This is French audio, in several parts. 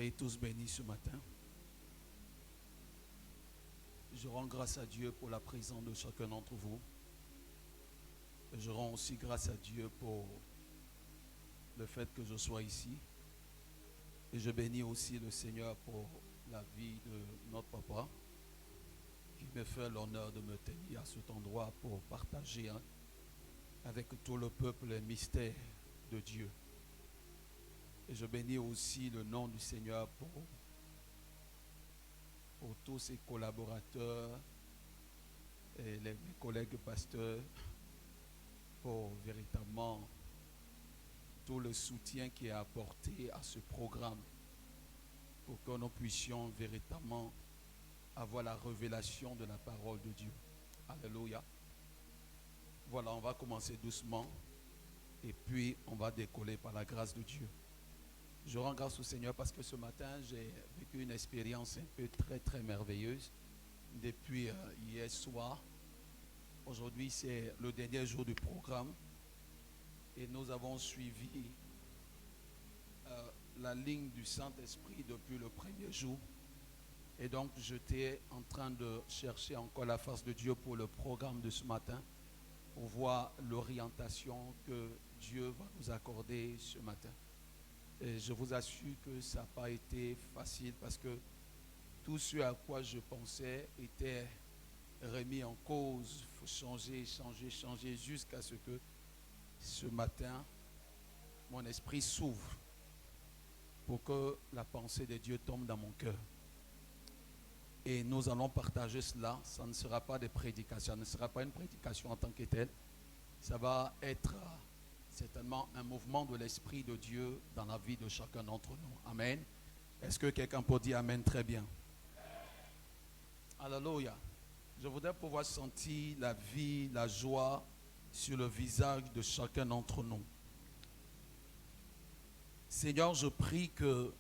Soyez tous bénis ce matin. Je rends grâce à Dieu pour la présence de chacun d'entre vous. Et je rends aussi grâce à Dieu pour le fait que je sois ici. Et je bénis aussi le Seigneur pour la vie de notre papa, qui me fait l'honneur de me tenir à cet endroit pour partager avec tout le peuple les mystères de Dieu. Et je bénis aussi le nom du Seigneur pour tous ses collaborateurs et mes collègues pasteurs, pour véritablement tout le soutien qui est apporté à ce programme, pour que nous puissions véritablement avoir la révélation de la parole de Dieu. Alléluia. Voilà, on va commencer doucement et puis on va décoller par la grâce de Dieu. Je rends grâce au Seigneur parce que ce matin, j'ai vécu une expérience un peu très merveilleuse depuis hier soir. Aujourd'hui, c'est le dernier jour du programme et nous avons suivi la ligne du Saint-Esprit depuis le premier jour. Et donc, j'étais en train de chercher encore la face de Dieu pour le programme de ce matin, pour voir l'orientation que Dieu va nous accorder ce matin. Et je vous assure que ça n'a pas été facile parce que tout ce à quoi je pensais était remis en cause. Il faut changer jusqu'à ce que ce matin, mon esprit s'ouvre pour que la pensée de Dieu tombe dans mon cœur. Et nous allons partager cela. Ça ne sera pas des prédications, ça ne sera pas une prédication en tant que telle. Ça va être certainement un mouvement de l'Esprit de Dieu dans la vie de chacun d'entre nous. Amen. Est-ce que quelqu'un peut dire Amen très bien? Alléluia. Je voudrais pouvoir sentir la vie, la joie sur le visage de chacun d'entre nous. Seigneur, je prie que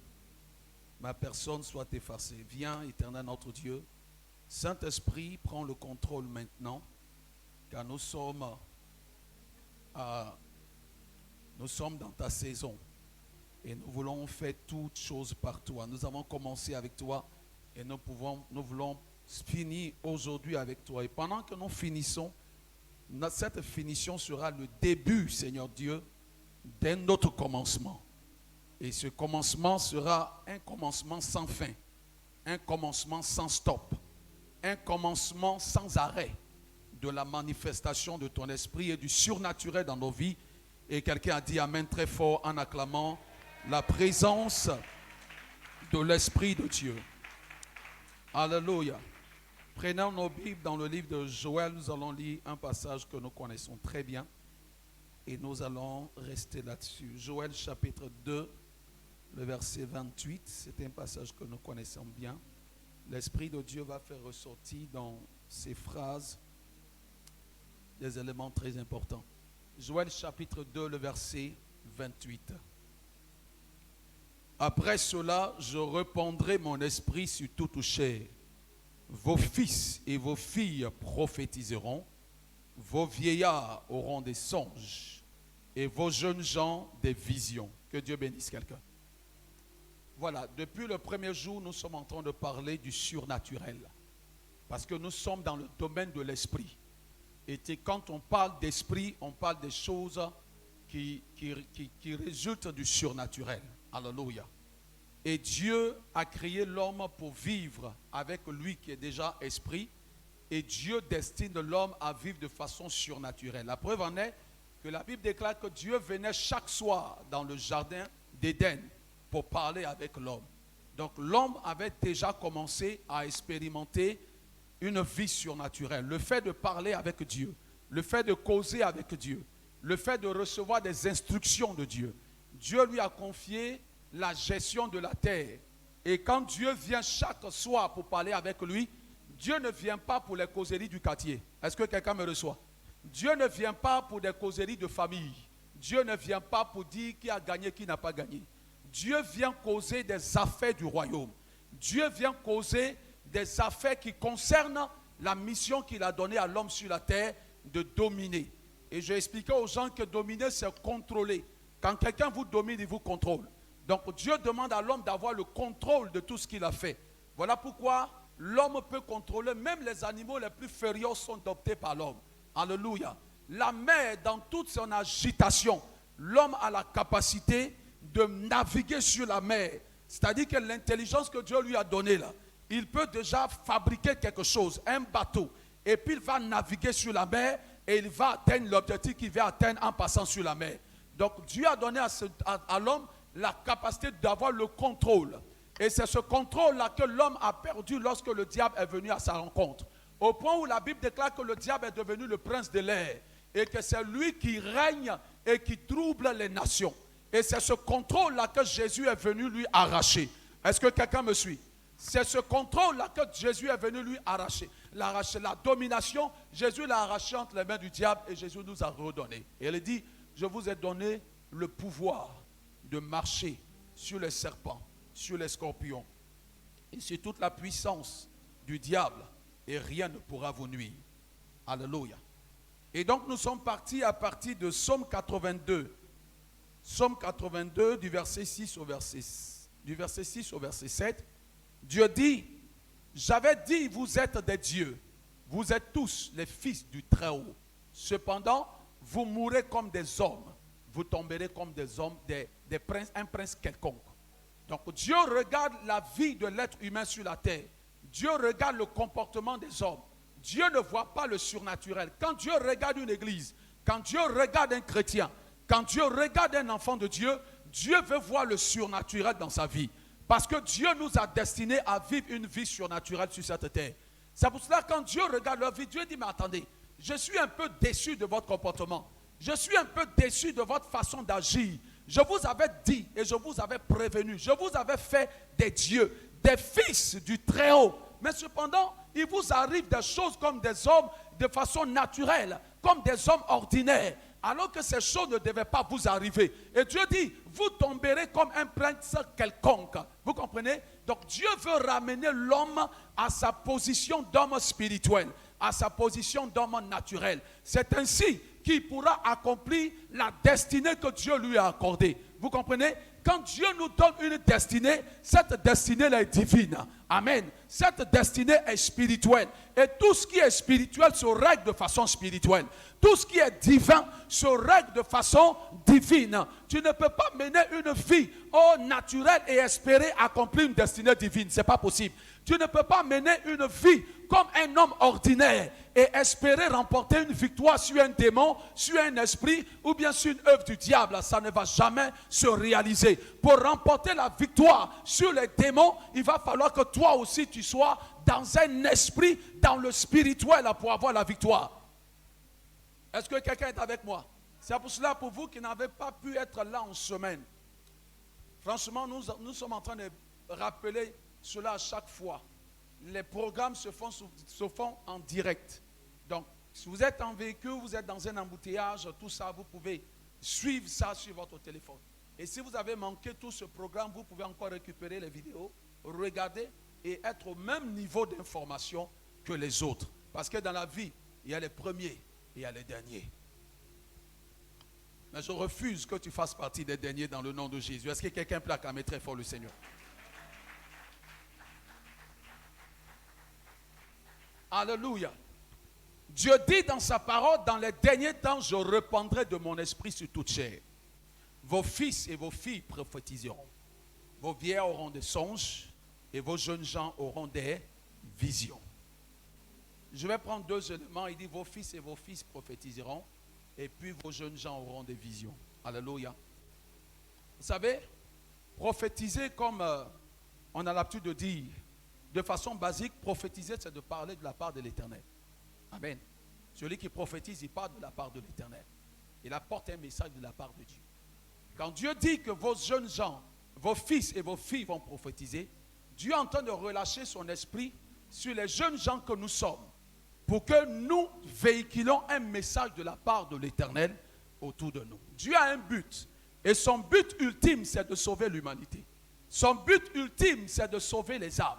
ma personne soit effacée. Viens, éternel notre Dieu. Saint-Esprit, prends le contrôle maintenant, car nous sommes dans ta saison et nous voulons faire toutes choses par toi. Nous avons commencé avec toi et nous voulons finir aujourd'hui avec toi. Et pendant que nous finissons, cette finition sera le début, Seigneur Dieu, d'un autre commencement. Et ce commencement sera un commencement sans fin, un commencement sans stop, un commencement sans arrêt de la manifestation de ton esprit et du surnaturel dans nos vies. Et quelqu'un a dit Amen très fort en acclamant la présence de l'Esprit de Dieu. Alléluia. Prenons nos Bibles dans le livre de Joël. Nous allons lire un passage que nous connaissons très bien. Et nous allons rester là-dessus. Joël chapitre 2, le verset 28. C'est un passage que nous connaissons bien. L'Esprit de Dieu va faire ressortir dans ces phrases des éléments très importants. Joël chapitre 2, le verset 28. Après cela, je répandrai mon esprit sur toute chair. Vos fils et vos filles prophétiseront, vos vieillards auront des songes et vos jeunes gens des visions. Que Dieu bénisse quelqu'un. Voilà, depuis le premier jour, nous sommes en train de parler du surnaturel. Parce que nous sommes dans le domaine de l'esprit. Et quand on parle d'esprit, on parle des choses qui résultent du surnaturel. Alléluia. Et Dieu a créé l'homme pour vivre avec lui qui est déjà esprit. Et Dieu destine l'homme à vivre de façon surnaturelle. La preuve en est que la Bible déclare que Dieu venait chaque soir dans le jardin d'Éden pour parler avec l'homme. Donc l'homme avait déjà commencé à expérimenter une vie surnaturelle. Le fait de parler avec Dieu, le fait de causer avec Dieu, le fait de recevoir des instructions de Dieu. Dieu lui a confié la gestion de la terre. Et quand Dieu vient chaque soir pour parler avec lui, Dieu ne vient pas pour les causeries du quartier. Est-ce que quelqu'un me reçoit? Dieu ne vient pas pour des causeries de famille. Dieu ne vient pas pour dire qui a gagné, qui n'a pas gagné. Dieu vient causer des affaires du royaume. Dieu vient causer des affaires qui concernent la mission qu'il a donnée à l'homme sur la terre de dominer. Et j'ai expliqué aux gens que dominer, c'est contrôler. Quand quelqu'un vous domine, il vous contrôle. Donc Dieu demande à l'homme d'avoir le contrôle de tout ce qu'il a fait. Voilà pourquoi l'homme peut contrôler, même les animaux les plus féroces sont adoptés par l'homme. Alléluia. La mer, dans toute son agitation, l'homme a la capacité de naviguer sur la mer. C'est-à-dire que l'intelligence que Dieu lui a donnée là, il peut déjà fabriquer quelque chose, un bateau, et puis il va naviguer sur la mer et il va atteindre l'objectif qu'il veut atteindre en passant sur la mer. Donc Dieu a donné à l'homme la capacité d'avoir le contrôle. Et c'est ce contrôle-là que l'homme a perdu lorsque le diable est venu à sa rencontre. Au point où la Bible déclare que le diable est devenu le prince de l'air et que c'est lui qui règne et qui trouble les nations. Et c'est ce contrôle-là que Jésus est venu lui arracher. Est-ce que quelqu'un me suit? C'est ce contrôle-là que Jésus est venu lui arracher. La domination, Jésus l'a arraché entre les mains du diable et Jésus nous a redonné. Et il dit, je vous ai donné le pouvoir de marcher sur les serpents, sur les scorpions et sur toute la puissance du diable et rien ne pourra vous nuire. Alléluia. Et donc nous sommes partis à partir de Psaume 82. Psaume 82 du verset 6 au verset 7. Dieu dit, j'avais dit vous êtes des dieux, vous êtes tous les fils du Très-Haut. Cependant, vous mourrez comme des hommes, vous tomberez comme des hommes, des princes, un prince quelconque. Donc Dieu regarde la vie de l'être humain sur la terre. Dieu regarde le comportement des hommes. Dieu ne voit pas le surnaturel. Quand Dieu regarde une église, quand Dieu regarde un chrétien, quand Dieu regarde un enfant de Dieu, Dieu veut voir le surnaturel dans sa vie. Parce que Dieu nous a destinés à vivre une vie surnaturelle sur cette terre. C'est pour cela que quand Dieu regarde leur vie, Dieu dit, mais attendez, je suis un peu déçu de votre comportement. Je suis un peu déçu de votre façon d'agir. Je vous avais dit et je vous avais prévenu. Je vous avais fait des dieux, des fils du Très-Haut. Mais cependant, il vous arrive des choses comme des hommes de façon naturelle, comme des hommes ordinaires. Alors que ces choses ne devaient pas vous arriver. Et Dieu dit, vous tomberez comme un prince quelconque. Vous comprenez? Donc Dieu veut ramener l'homme à sa position d'homme spirituel, à sa position d'homme naturel. C'est ainsi qu'il pourra accomplir la destinée que Dieu lui a accordée. Vous comprenez? Quand Dieu nous donne une destinée, cette destinée est divine. Amen. Cette destinée est spirituelle. Et tout ce qui est spirituel se règle de façon spirituelle. Tout ce qui est divin se règle de façon divine. Tu ne peux pas mener une vie naturelle et espérer accomplir une destinée divine. Ce n'est pas possible. Tu ne peux pas mener une vie comme un homme ordinaire et espérer remporter une victoire sur un démon, sur un esprit ou bien sur une œuvre du diable. Ça ne va jamais se réaliser. Pour remporter la victoire sur les démons, il va falloir que toi aussi tu sois dans un esprit, dans le spirituel pour avoir la victoire. Est-ce que quelqu'un est avec moi? C'est pour cela, pour vous qui n'avez pas pu être là en semaine, franchement, nous sommes en train de rappeler cela à chaque fois. Les programmes se font en direct. Donc, si vous êtes en véhicule, vous êtes dans un embouteillage, tout ça, vous pouvez suivre ça sur votre téléphone. Et si vous avez manqué tout ce programme, vous pouvez encore récupérer les vidéos, regarder et être au même niveau d'information que les autres. Parce que dans la vie, il y a les premiers et il y a les derniers. Mais je refuse que tu fasses partie des derniers dans le nom de Jésus. Est-ce que quelqu'un peut acclamer très fort le Seigneur? Alléluia. Dieu dit dans sa parole, dans les derniers temps, je répandrai de mon esprit sur toute chair. Vos fils et vos filles prophétiseront. Vos vieillards auront des songes et vos jeunes gens auront des visions. Je vais prendre deux éléments. Il dit vos fils et vos filles prophétiseront et puis vos jeunes gens auront des visions. Alléluia. Vous savez, prophétiser comme on a l'habitude de dire, de façon basique, prophétiser, c'est de parler de la part de l'Éternel. Amen. Celui qui prophétise, il parle de la part de l'Éternel. Il apporte un message de la part de Dieu. Quand Dieu dit que vos jeunes gens, vos fils et vos filles vont prophétiser, Dieu est en train de relâcher son esprit sur les jeunes gens que nous sommes pour que nous véhiculons un message de la part de l'Éternel autour de nous. Dieu a un but et son but ultime, c'est de sauver l'humanité. Son but ultime, c'est de sauver les âmes.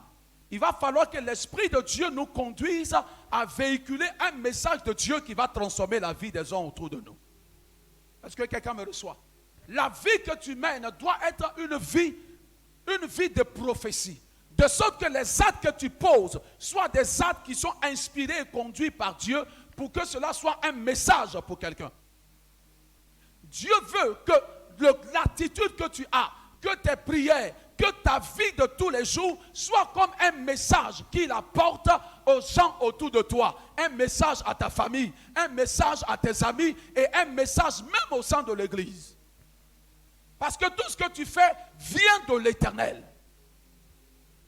Il va falloir que l'Esprit de Dieu nous conduise à véhiculer un message de Dieu qui va transformer la vie des gens autour de nous. Est-ce que quelqu'un me reçoit? La vie que tu mènes doit être une vie de prophétie. De sorte que les actes que tu poses soient des actes qui sont inspirés et conduits par Dieu pour que cela soit un message pour quelqu'un. Dieu veut que l'attitude que tu as, que tes prières, que ta vie de tous les jours soit comme un message qu'il apporte aux gens autour de toi. Un message à ta famille, un message à tes amis et un message même au sein de l'église. Parce que tout ce que tu fais vient de l'Éternel.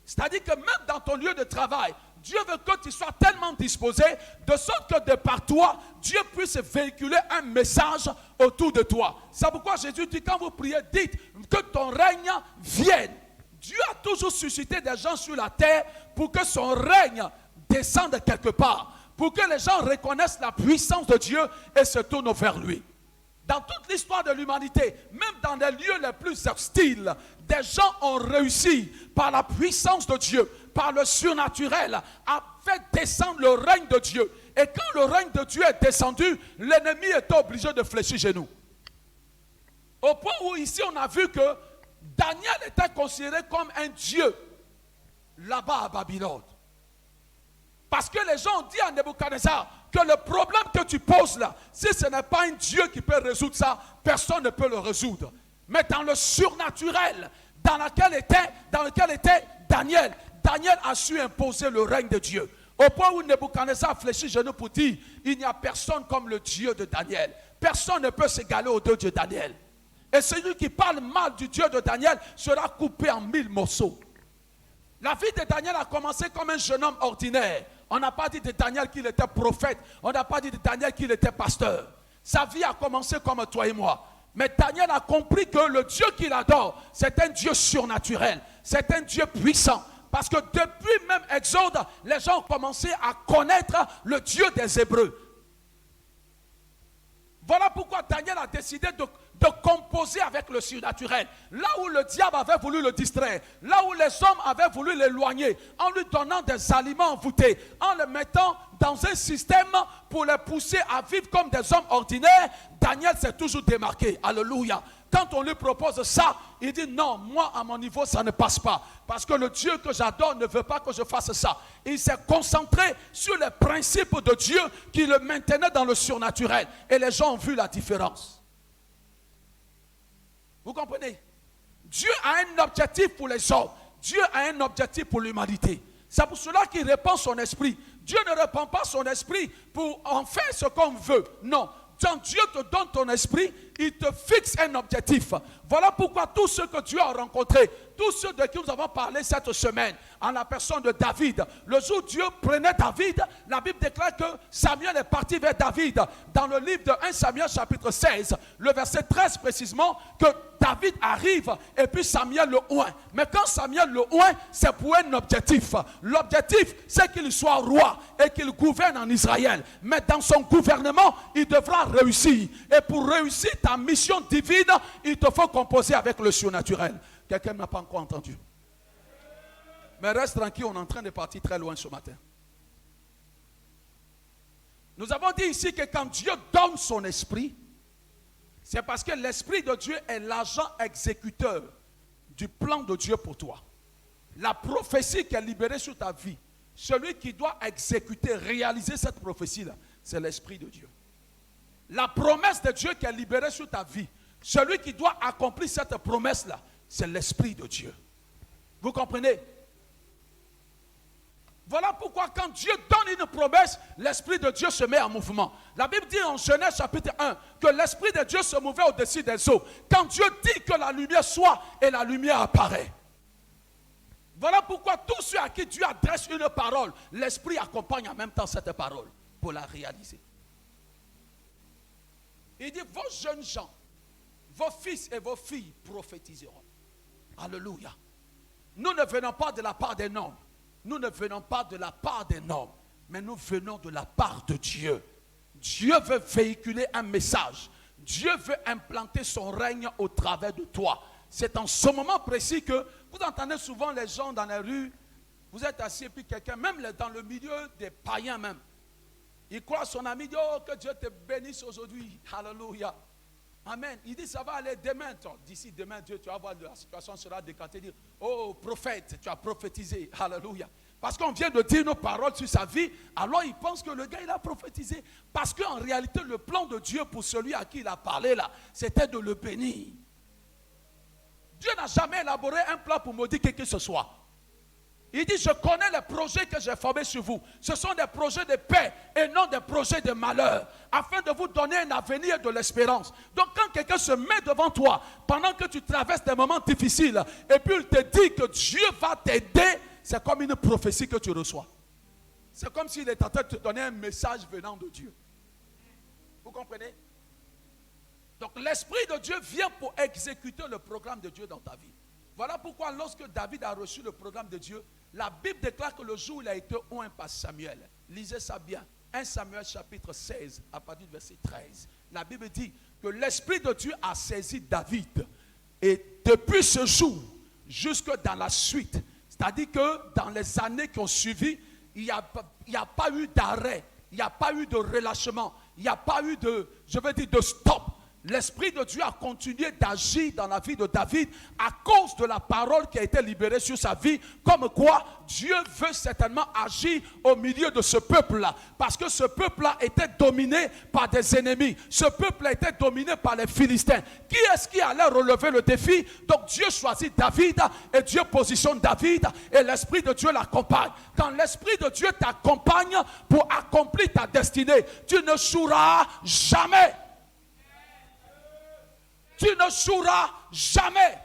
C'est-à-dire que même dans ton lieu de travail, Dieu veut que tu sois tellement disposé de sorte que de par toi, Dieu puisse véhiculer un message autour de toi. C'est pourquoi Jésus dit, quand vous priez, dites que ton règne vienne. Dieu a toujours suscité des gens sur la terre pour que son règne descende quelque part. Pour que les gens reconnaissent la puissance de Dieu et se tournent vers lui. Dans toute l'histoire de l'humanité, même dans les lieux les plus hostiles, des gens ont réussi par la puissance de Dieu, par le surnaturel, à faire descendre le règne de Dieu. Et quand le règne de Dieu est descendu, l'ennemi est obligé de fléchir genoux. Au point où ici on a vu que Daniel était considéré comme un dieu là-bas à Babylone. Parce que les gens ont dit à Nebuchadnezzar que le problème que tu poses là, si ce n'est pas un Dieu qui peut résoudre ça, personne ne peut le résoudre. Mais dans le surnaturel, dans lequel était Daniel, Daniel a su imposer le règne de Dieu. Au point où Nebuchadnezzar fléchit genoux pour dire, il n'y a personne comme le Dieu de Daniel. Personne ne peut s'égaler au Dieu de Daniel. Et celui qui parle mal du Dieu de Daniel sera coupé en 1000 morceaux. La vie de Daniel a commencé comme un jeune homme ordinaire. On n'a pas dit de Daniel qu'il était prophète. On n'a pas dit de Daniel qu'il était pasteur. Sa vie a commencé comme toi et moi. Mais Daniel a compris que le Dieu qu'il adore, c'est un Dieu surnaturel. C'est un Dieu puissant. Parce que depuis même Exode, les gens ont commencé à connaître le Dieu des Hébreux. Voilà pourquoi Daniel a décidé de composer avec le surnaturel. Là où le diable avait voulu le distraire, là où les hommes avaient voulu l'éloigner, en lui donnant des aliments envoûtés, en le mettant dans un système pour les pousser à vivre comme des hommes ordinaires, Daniel s'est toujours démarqué. Alléluia. Quand on lui propose ça, il dit non, moi à mon niveau ça ne passe pas. Parce que le Dieu que j'adore ne veut pas que je fasse ça. Il s'est concentré sur les principes de Dieu qui le maintenaient dans le surnaturel. Et les gens ont vu la différence. Vous comprenez? Dieu a un objectif pour les hommes. Dieu a un objectif pour l'humanité. C'est pour cela qu'il répand son esprit. Dieu ne répand pas son esprit pour en faire ce qu'on veut. Non. Quand Dieu te donne ton esprit, il te fixe un objectif. Voilà pourquoi tous ceux que Dieu a rencontrés, tous ceux de qui nous avons parlé cette semaine, en la personne de David, le jour où Dieu prenait David, la Bible déclare que Samuel est parti vers David. Dans le livre de 1 Samuel chapitre 16, le verset 13 précisément, que David arrive et puis Samuel le oint. Mais quand Samuel le oint, c'est pour un objectif. L'objectif, c'est qu'il soit roi et qu'il gouverne en Israël. Mais dans son gouvernement, il devra réussir. Et pour réussir ta mission divine, il te faut composer avec le surnaturel. Quelqu'un n'a pas encore entendu. Mais reste tranquille, on est en train de partir très loin ce matin. Nous avons dit ici que quand Dieu donne son esprit, c'est parce que l'esprit de Dieu est l'agent exécuteur du plan de Dieu pour toi. La prophétie qui est libérée sur ta vie, celui qui doit exécuter, réaliser cette prophétie-là, c'est l'esprit de Dieu. La promesse de Dieu qui est libérée sur ta vie, celui qui doit accomplir cette promesse-là, c'est l'esprit de Dieu. Vous comprenez? Voilà pourquoi quand Dieu donne une promesse, l'Esprit de Dieu se met en mouvement. La Bible dit en Genèse chapitre 1 que l'Esprit de Dieu se mouvait au-dessus des eaux. Quand Dieu dit que la lumière soit, et la lumière apparaît. Voilà pourquoi tous ceux à qui Dieu adresse une parole, l'Esprit accompagne en même temps cette parole pour la réaliser. Il dit, vos jeunes gens, vos fils et vos filles prophétiseront. Alléluia. Nous ne venons pas de la part des hommes. Nous ne venons pas de la part d'un homme, mais nous venons de la part de Dieu. Dieu veut véhiculer un message. Dieu veut implanter son règne au travers de toi. C'est en ce moment précis que vous entendez souvent les gens dans les rues, vous êtes assis et puis quelqu'un, même dans le milieu des païens même, il croit à son ami, dit, oh que Dieu te bénisse aujourd'hui. Alléluia. Amen. Il dit ça va aller demain. D'ici demain, Dieu, tu vas voir, la situation sera décantée. Dire, oh prophète, tu as prophétisé. Alléluia. Parce qu'on vient de dire nos paroles sur sa vie, alors il pense que le gars il a prophétisé. Parce qu'en réalité, le plan de Dieu pour celui à qui il a parlé là, c'était de le bénir. Dieu n'a jamais élaboré un plan pour maudire qui que ce soit. Il dit, je connais les projets que j'ai formés sur vous. Ce sont des projets de paix et non des projets de malheur, afin de vous donner un avenir et de l'espérance. Donc quand quelqu'un se met devant toi, pendant que tu traverses des moments difficiles, et puis il te dit que Dieu va t'aider, c'est comme une prophétie que tu reçois. C'est comme s'il est en train de te donner un message venant de Dieu. Vous comprenez? Donc l'Esprit de Dieu vient pour exécuter le programme de Dieu dans ta vie. Voilà pourquoi lorsque David a reçu le programme de Dieu, la Bible déclare que le jour où il a été oint par Samuel, lisez ça bien, 1 Samuel chapitre 16, à partir du verset 13. La Bible dit que l'Esprit de Dieu a saisi David. Et depuis ce jour, jusque dans la suite, c'est-à-dire que dans les années qui ont suivi, il n'y a pas eu d'arrêt, il n'y a pas eu de relâchement, il n'y a pas eu de, de stop. L'Esprit de Dieu a continué d'agir dans la vie de David à cause de la parole qui a été libérée sur sa vie. Comme quoi, Dieu veut certainement agir au milieu de ce peuple-là. Parce que ce peuple-là était dominé par des ennemis. Ce peuple était dominé par les Philistins. Qui est-ce qui allait relever le défi? Donc Dieu choisit David et Dieu positionne David et l'Esprit de Dieu l'accompagne. Quand l'Esprit de Dieu t'accompagne pour accomplir ta destinée, tu ne joueras jamais. Tu ne joueras jamais.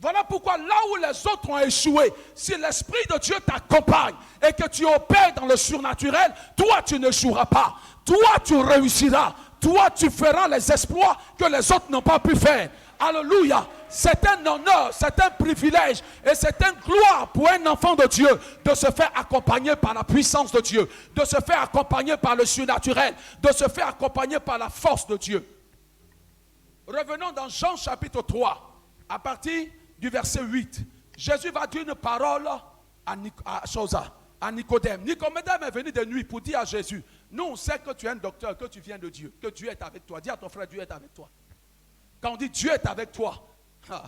Voilà pourquoi là où les autres ont échoué, si l'Esprit de Dieu t'accompagne et que tu opères dans le surnaturel, toi tu ne joueras pas. Toi tu réussiras. Toi tu feras les exploits que les autres n'ont pas pu faire. Alléluia. C'est un honneur, c'est un privilège et c'est une gloire pour un enfant de Dieu de se faire accompagner par la puissance de Dieu, de se faire accompagner par le surnaturel, de se faire accompagner par la force de Dieu. Revenons dans Jean chapitre 3, à partir du verset 8. Jésus va dire une parole à Nicodème. Nicodème est venu de nuit pour dire à Jésus, nous on sait que tu es un docteur, que tu viens de Dieu, que Dieu est avec toi. Dis à ton frère, Dieu est avec toi. Quand on dit Dieu est avec toi,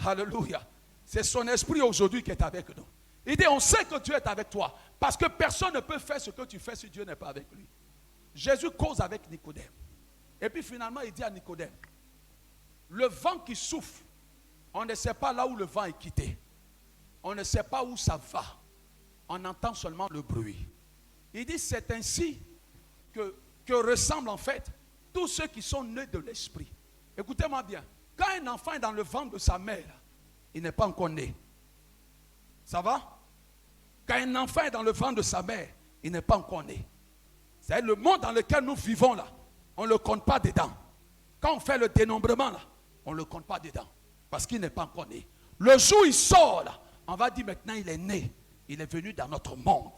alléluia, c'est son esprit aujourd'hui qui est avec nous. Il dit, on sait que Dieu est avec toi, parce que personne ne peut faire ce que tu fais si Dieu n'est pas avec lui. Jésus cause avec Nicodème. Et puis finalement, il dit à Nicodème, le vent qui souffle, on ne sait pas là où le vent est quitté. On ne sait pas où ça va. On entend seulement le bruit. Il dit, c'est ainsi que ressemblent en fait tous ceux qui sont nés de l'esprit. Écoutez-moi bien. Quand un enfant est dans le ventre de sa mère, il n'est pas encore né. Ça va? Quand un enfant est dans le ventre de sa mère, il n'est pas encore né. C'est le monde dans lequel nous vivons là. On ne le compte pas dedans. Quand on fait le dénombrement là, on ne le compte pas dedans. Parce qu'il n'est pas encore né. Le jour où il sort là, on va dire maintenant il est né. Il est venu dans notre monde.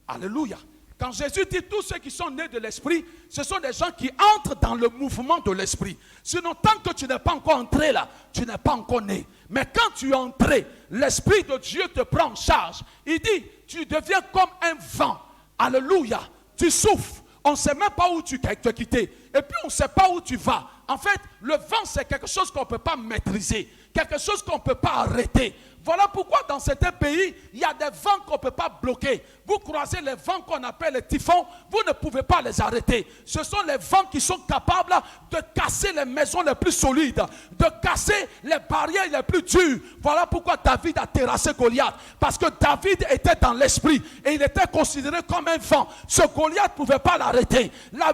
Alléluia. Quand Jésus dit tous ceux qui sont nés de l'esprit, ce sont des gens qui entrent dans le mouvement de l'esprit. Sinon, tant que tu n'es pas encore entré là, tu n'es pas encore né. Mais quand tu es entré, l'esprit de Dieu te prend en charge. Il dit, tu deviens comme un vent. Alléluia. Tu souffles. On ne sait même pas où tu te quitter. Et puis on ne sait pas où tu vas. En fait, le vent c'est quelque chose qu'on ne peut pas maîtriser. Quelque chose qu'on ne peut pas arrêter. Voilà pourquoi dans certains pays, il y a des vents qu'on ne peut pas bloquer. Vous croisez les vents qu'on appelle les typhons, vous ne pouvez pas les arrêter. Ce sont les vents qui sont capables de casser les maisons les plus solides, de casser les barrières les plus dures. Voilà pourquoi David a terrassé Goliath. Parce que David était dans l'esprit et il était considéré comme un vent. Ce Goliath ne pouvait pas l'arrêter. La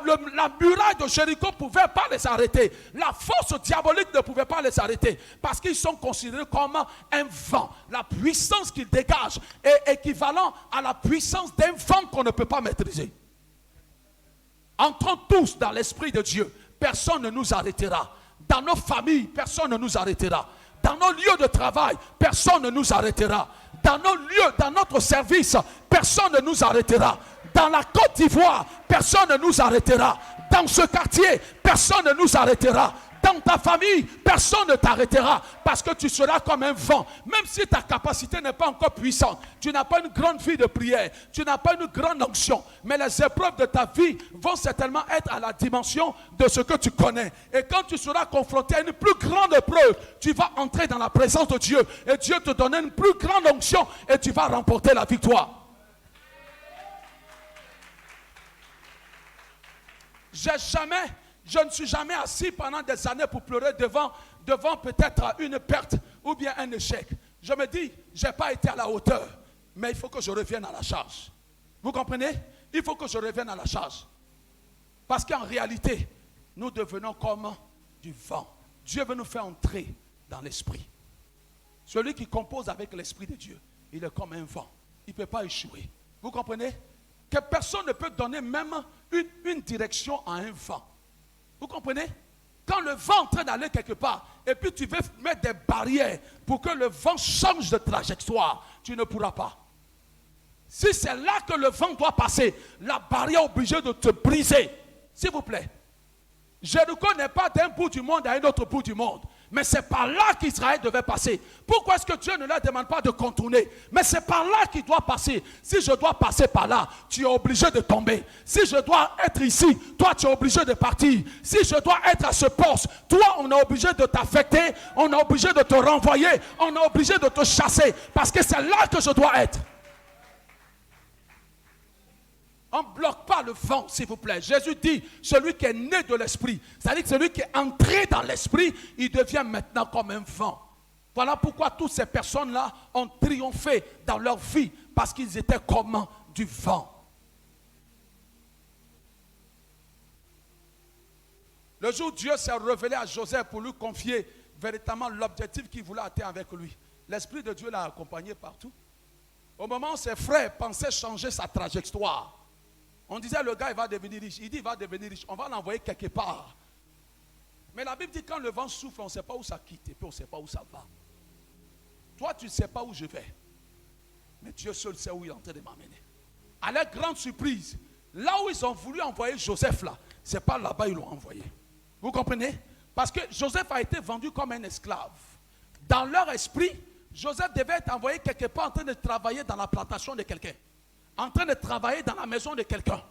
muraille de Jéricho ne pouvait pas les arrêter. La force diabolique ne pouvait pas les arrêter. Parce qu'ils sont considérés comme un vent. La puissance qu'il dégage est équivalent à la puissance d'un vent qu'on ne peut pas maîtriser. Entrons tous dans l'esprit de Dieu. Personne ne nous arrêtera. Dans nos familles, personne ne nous arrêtera. Dans nos lieux de travail, personne ne nous arrêtera. Dans nos lieux, dans notre service, personne ne nous arrêtera. Dans la Côte d'Ivoire, personne ne nous arrêtera. Dans ce quartier, personne ne nous arrêtera. dans ta famille, personne ne t'arrêtera parce que tu seras comme un vent. Même si ta capacité n'est pas encore puissante, tu n'as pas une grande vie de prière, tu n'as pas une grande onction, mais les épreuves de ta vie vont certainement être à la dimension de ce que tu connais. Et quand tu seras confronté à une plus grande épreuve, tu vas entrer dans la présence de Dieu et Dieu te donnera une plus grande onction et tu vas remporter la victoire. Je ne suis jamais assis pendant des années pour pleurer devant peut-être une perte ou bien un échec. Je me dis, je n'ai pas été à la hauteur, mais il faut que je revienne à la charge. Vous comprenez? Il faut que je revienne à la charge. Parce qu'en réalité, nous devenons comme du vent. Dieu veut nous faire entrer dans l'esprit. Celui qui compose avec l'esprit de Dieu, il est comme un vent. Il ne peut pas échouer. Vous comprenez? Que personne ne peut donner même une direction à un vent. Vous comprenez? Quand le vent est en train d'aller quelque part, et puis tu veux mettre des barrières pour que le vent change de trajectoire, tu ne pourras pas. Si c'est là que le vent doit passer, la barrière est obligée de te briser. S'il vous plaît. Jéricho n'est pas d'un bout du monde à un autre bout du monde. Mais c'est par là qu'Israël devait passer. Pourquoi est-ce que Dieu ne leur demande pas de contourner? Mais c'est par là qu'il doit passer. Si je dois passer par là, tu es obligé de tomber. Si je dois être ici, toi tu es obligé de partir. Si je dois être à ce poste, toi on est obligé de t'affecter, on est obligé de te renvoyer, on est obligé de te chasser. Parce que c'est là que je dois être. On ne bloque pas le vent, s'il vous plaît. Jésus dit, celui qui est né de l'esprit, c'est-à-dire que celui qui est entré dans l'esprit, il devient maintenant comme un vent. Voilà pourquoi toutes ces personnes-là ont triomphé dans leur vie, parce qu'ils étaient comme du vent. Le jour où Dieu s'est révélé à Joseph pour lui confier véritablement l'objectif qu'il voulait atteindre avec lui, l'Esprit de Dieu l'a accompagné partout. Au moment où ses frères pensaient changer sa trajectoire, on disait le gars il va devenir riche. Il dit il va devenir riche. On va l'envoyer quelque part. Mais la Bible dit quand le vent souffle, on ne sait pas où ça quitte et puis on ne sait pas où ça va. Toi tu ne sais pas où je vais. Mais Dieu seul sait où il est en train de m'amener. À leur grande surprise, là où ils ont voulu envoyer Joseph là, ce n'est pas là-bas ils l'ont envoyé. Vous comprenez? Parce que Joseph a été vendu comme un esclave. Dans leur esprit, Joseph devait être envoyé quelque part en train de travailler dans la plantation de quelqu'un. En train de travailler dans la maison de quelqu'un.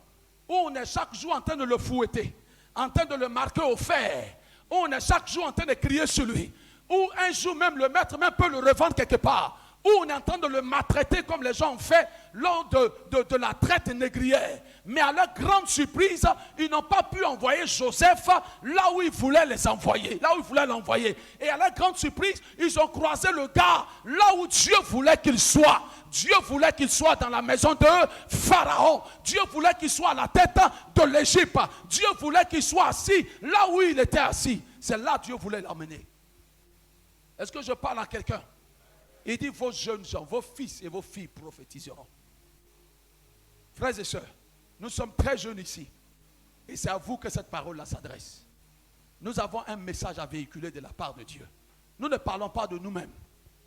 Où on est chaque jour en train de le fouetter. En train de le marquer au fer. Où on est chaque jour en train de crier sur lui. Où un jour même le maître même peut le revendre quelque part. Où on est en train de le maltraiter comme les gens ont fait lors de la traite négrière. Mais à leur grande surprise, ils n'ont pas pu envoyer Joseph là où ils voulaient les envoyer. Là où ils voulaient l'envoyer. Et à leur grande surprise, ils ont croisé le gars là où Dieu voulait qu'il soit. Dieu voulait qu'il soit dans la maison de Pharaon. Dieu voulait qu'il soit à la tête de l'Égypte. Dieu voulait qu'il soit assis là où il était assis. C'est là que Dieu voulait l'emmener. Est-ce que je parle à quelqu'un? Il dit, vos jeunes gens, vos fils et vos filles prophétiseront. Frères et sœurs, nous sommes très jeunes ici. Et c'est à vous que cette parole-là s'adresse. Nous avons un message à véhiculer de la part de Dieu. Nous ne parlons pas de nous-mêmes.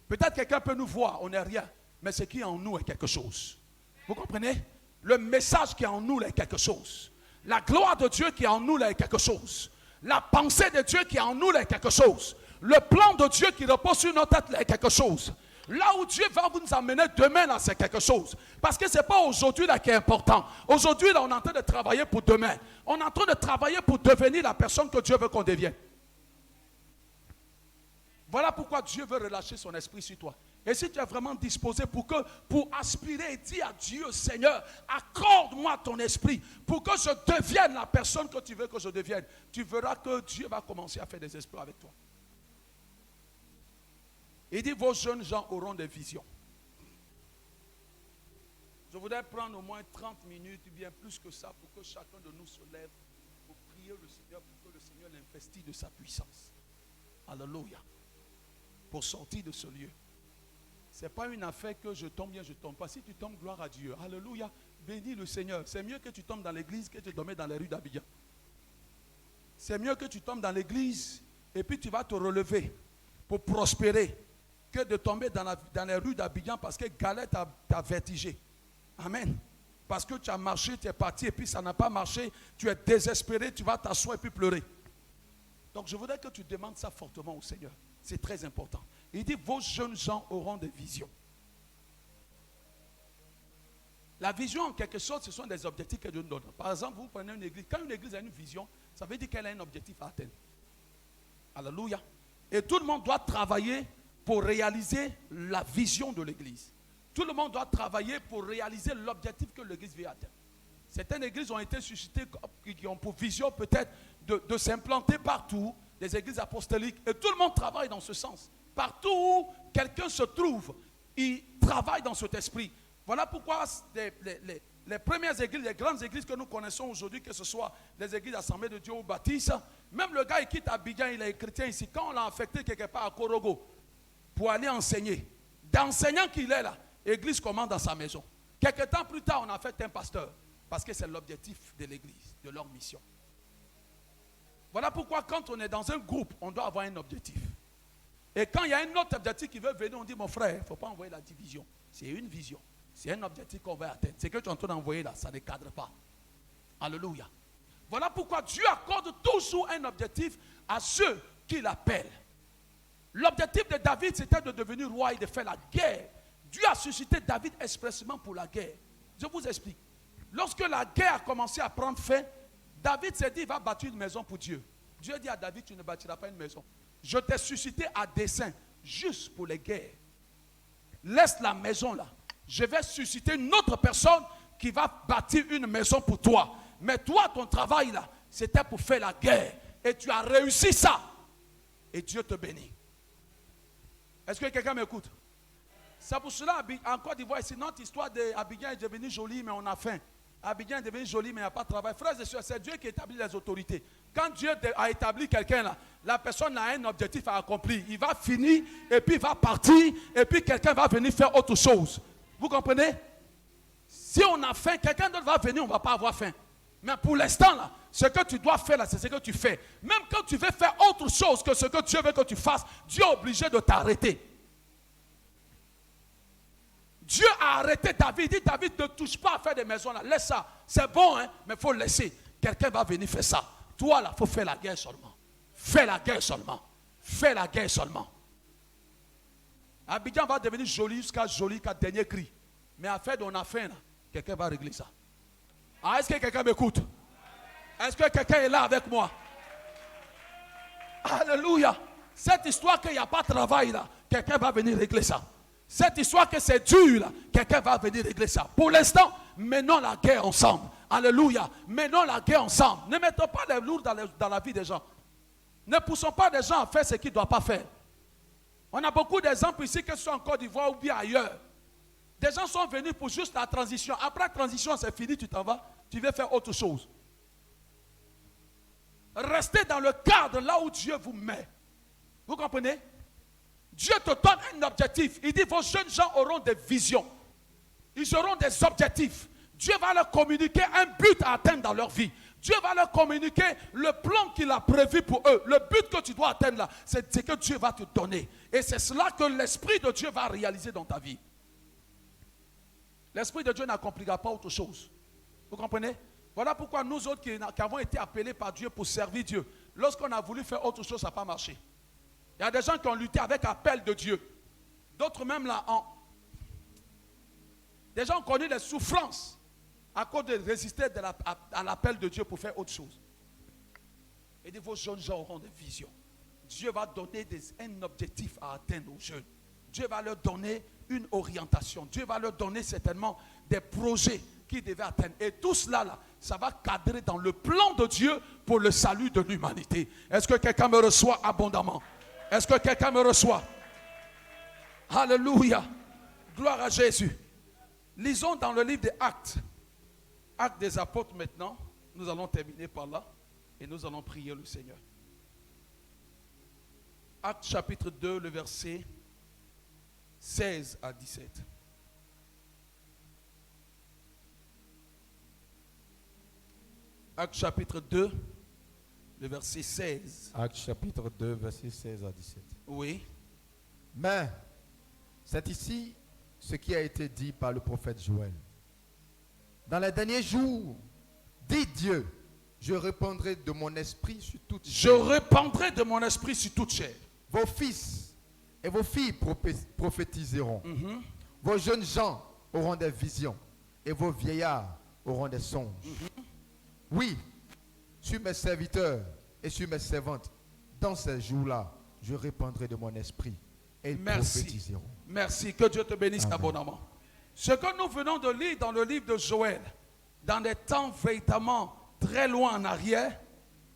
Peut-être quelqu'un peut nous voir, on n'est rien. Mais ce qui est en nous est quelque chose. Vous comprenez? Le message qui est en nous est quelque chose. La gloire de Dieu qui est en nous est quelque chose. La pensée de Dieu qui est en nous est quelque chose. Le plan de Dieu qui repose sur notre tête est quelque chose. Là où Dieu va nous amener demain, là, c'est quelque chose. Parce que ce n'est pas aujourd'hui là qui est important. Aujourd'hui, là, on est en train de travailler pour demain. On est en train de travailler pour devenir la personne que Dieu veut qu'on devienne. Voilà pourquoi Dieu veut relâcher son esprit sur toi. Et si tu es vraiment disposé pour aspirer et dire à Dieu, Seigneur, accorde-moi ton esprit pour que je devienne la personne que tu veux que je devienne, tu verras que Dieu va commencer à faire des esprits avec toi. Il dit, vos jeunes gens auront des visions. Je voudrais prendre au moins 30 minutes, ou bien plus que ça, pour que chacun de nous se lève, pour prier le Seigneur, pour que le Seigneur l'investisse de sa puissance. Alléluia. Pour sortir de ce lieu. Ce n'est pas une affaire que je tombe bien, je ne tombe pas. Si tu tombes, gloire à Dieu. Alléluia. Bénis le Seigneur. C'est mieux que tu tombes dans l'église que tu tombes dans les rues d'Abidjan. C'est mieux que tu tombes dans l'église et puis tu vas te relever pour prospérer que de tomber dans les rues d'Abidjan parce que Galette t'a vertigé. Amen. Parce que tu as marché, tu es parti et puis ça n'a pas marché. Tu es désespéré, tu vas t'asseoir et puis pleurer. Donc je voudrais que tu demandes ça fortement au Seigneur. C'est très important. Il dit, vos jeunes gens auront des visions. La vision, en quelque sorte, ce sont des objectifs que Dieu nous donne. Par exemple, vous prenez une église. Quand une église a une vision, ça veut dire qu'elle a un objectif à atteindre. Alléluia. Et tout le monde doit travailler pour réaliser la vision de l'église. Tout le monde doit travailler pour réaliser l'objectif que l'église veut atteindre. Certaines églises ont été suscitées qui ont pour vision peut-être de s'implanter partout, des églises apostoliques. Et tout le monde travaille dans ce sens. Partout où quelqu'un se trouve, il travaille dans cet esprit. Voilà pourquoi les premières églises, les grandes églises que nous connaissons aujourd'hui, que ce soit les églises Assemblée de Dieu ou Baptiste, même le gars il quitte Abidjan, il est chrétien ici. Quand on l'a affecté quelque part à Korogo pour aller enseigner, d'enseignant qu'il est là, l'église commence dans sa maison. Quelque temps plus tard, on a fait un pasteur. Parce que c'est l'objectif de l'église, de leur mission. Voilà pourquoi quand on est dans un groupe, on doit avoir un objectif. Et quand il y a un autre objectif qui veut venir, on dit, mon frère, il ne faut pas envoyer la division. C'est une vision. C'est un objectif qu'on va atteindre. Ce que tu es en train d'envoyer là, ça ne cadre pas. Alléluia. Voilà pourquoi Dieu accorde toujours un objectif à ceux qui l'appellent. L'objectif de David, c'était de devenir roi et de faire la guerre. Dieu a suscité David expressément pour la guerre. Je vous explique. Lorsque la guerre a commencé à prendre fin, David s'est dit, il va bâtir une maison pour Dieu. Dieu dit à David, tu ne bâtiras pas une maison. Je t'ai suscité à dessein, juste pour les guerres. Laisse la maison là. Je vais susciter une autre personne qui va bâtir une maison pour toi. Mais toi, ton travail là, c'était pour faire la guerre. Et tu as réussi ça. Et Dieu te bénit. Est-ce que quelqu'un m'écoute? C'est pour cela, en Côte d'Ivoire, c'est notre histoire d'Abidjan est devenu joli, mais on a faim. Abidjan est devenu joli, mais il n'y a pas de travail. Frères et sœurs, c'est Dieu qui établit les autorités. Quand Dieu a établi quelqu'un là, la personne a un objectif à accomplir. Il va finir, et puis il va partir, et puis quelqu'un va venir faire autre chose. Vous comprenez? Si on a faim, quelqu'un d'autre va venir, on ne va pas avoir faim. Mais pour l'instant là, ce que tu dois faire là, c'est ce que tu fais. Même quand tu veux faire autre chose que ce que Dieu veut que tu fasses, Dieu est obligé de t'arrêter. Dieu a arrêté David. Il dit, David, ne touche pas à faire des maisons là. Laisse ça. C'est bon, hein, mais il faut laisser. Quelqu'un va venir faire ça. Toi là, il faut faire la guerre seulement. Fais la guerre seulement. Fais la guerre seulement. Abidjan va devenir joli jusqu'à dernier cri. Mais à faire on a faim là, quelqu'un va régler ça. Ah, est-ce que quelqu'un m'écoute? Est-ce que quelqu'un est là avec moi? Alléluia. Cette histoire qu'il n'y a pas de travail là, quelqu'un va venir régler ça. Cette histoire que c'est dur là, quelqu'un va venir régler ça. Pour l'instant, menons la guerre ensemble. Alléluia. Menons la guerre ensemble. Ne mettons pas les lourds dans la vie des gens. Ne poussons pas des gens à faire ce qu'ils ne doivent pas faire. On a beaucoup d'exemples ici, que ce soit en Côte d'Ivoire ou bien ailleurs. Des gens sont venus pour juste la transition. Après la transition, c'est fini, tu t'en vas. Tu veux faire autre chose. Restez dans le cadre là où Dieu vous met. Vous comprenez? Dieu te donne un objectif. Il dit, vos jeunes gens auront des visions. Ils auront des objectifs. Dieu va leur communiquer un but à atteindre dans leur vie. Dieu va leur communiquer le plan qu'il a prévu pour eux. Le but que tu dois atteindre là, c'est ce que Dieu va te donner. Et c'est cela que l'Esprit de Dieu va réaliser dans ta vie. L'Esprit de Dieu n'accomplira pas autre chose. Vous comprenez? Voilà pourquoi nous autres qui avons été appelés par Dieu pour servir Dieu, lorsqu'on a voulu faire autre chose, ça n'a pas marché. Il y a des gens qui ont lutté avec l'appel de Dieu. D'autres même là, des gens ont connu des souffrances à cause de résister à l'appel de Dieu pour faire autre chose. Et vos jeunes gens auront des visions. Dieu va donner un objectif à atteindre aux jeunes. Dieu va leur donner une orientation. Dieu va leur donner certainement des projets qu'ils devaient atteindre. Et tout cela, là, ça va cadrer dans le plan de Dieu pour le salut de l'humanité. Est-ce que quelqu'un me reçoit abondamment? Est-ce que quelqu'un me reçoit? Alléluia. Gloire à Jésus. Lisons dans le livre des Actes. Actes des apôtres maintenant. Nous allons terminer par là. Et nous allons prier le Seigneur. Actes chapitre 2, le verset 16 à 17. Actes chapitre 2, le verset 16. Actes chapitre 2, verset 16 à 17. Oui. Mais c'est ici ce qui a été dit par le prophète Joël. Dans les derniers jours, dit Dieu, Je répandrai de mon esprit sur toute Je chair. répandrai de mon esprit sur toute chair. Vos fils et vos filles prophétiseront. Vos jeunes gens auront des visions et vos vieillards auront des songes. Oui, sur mes serviteurs et sur mes servantes, dans ces jours-là, je répandrai de mon esprit et ils Merci. prophétiseront. Merci. Que Dieu te bénisse Amen. abondamment. Ce que nous venons de lire dans le livre de Joël, dans des temps véritablement très loin en arrière,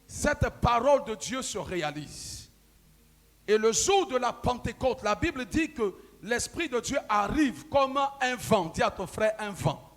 cette parole de Dieu se réalise. Et le jour de la Pentecôte, la Bible dit que l'Esprit de Dieu arrive comme un vent. Dis à ton frère, un vent.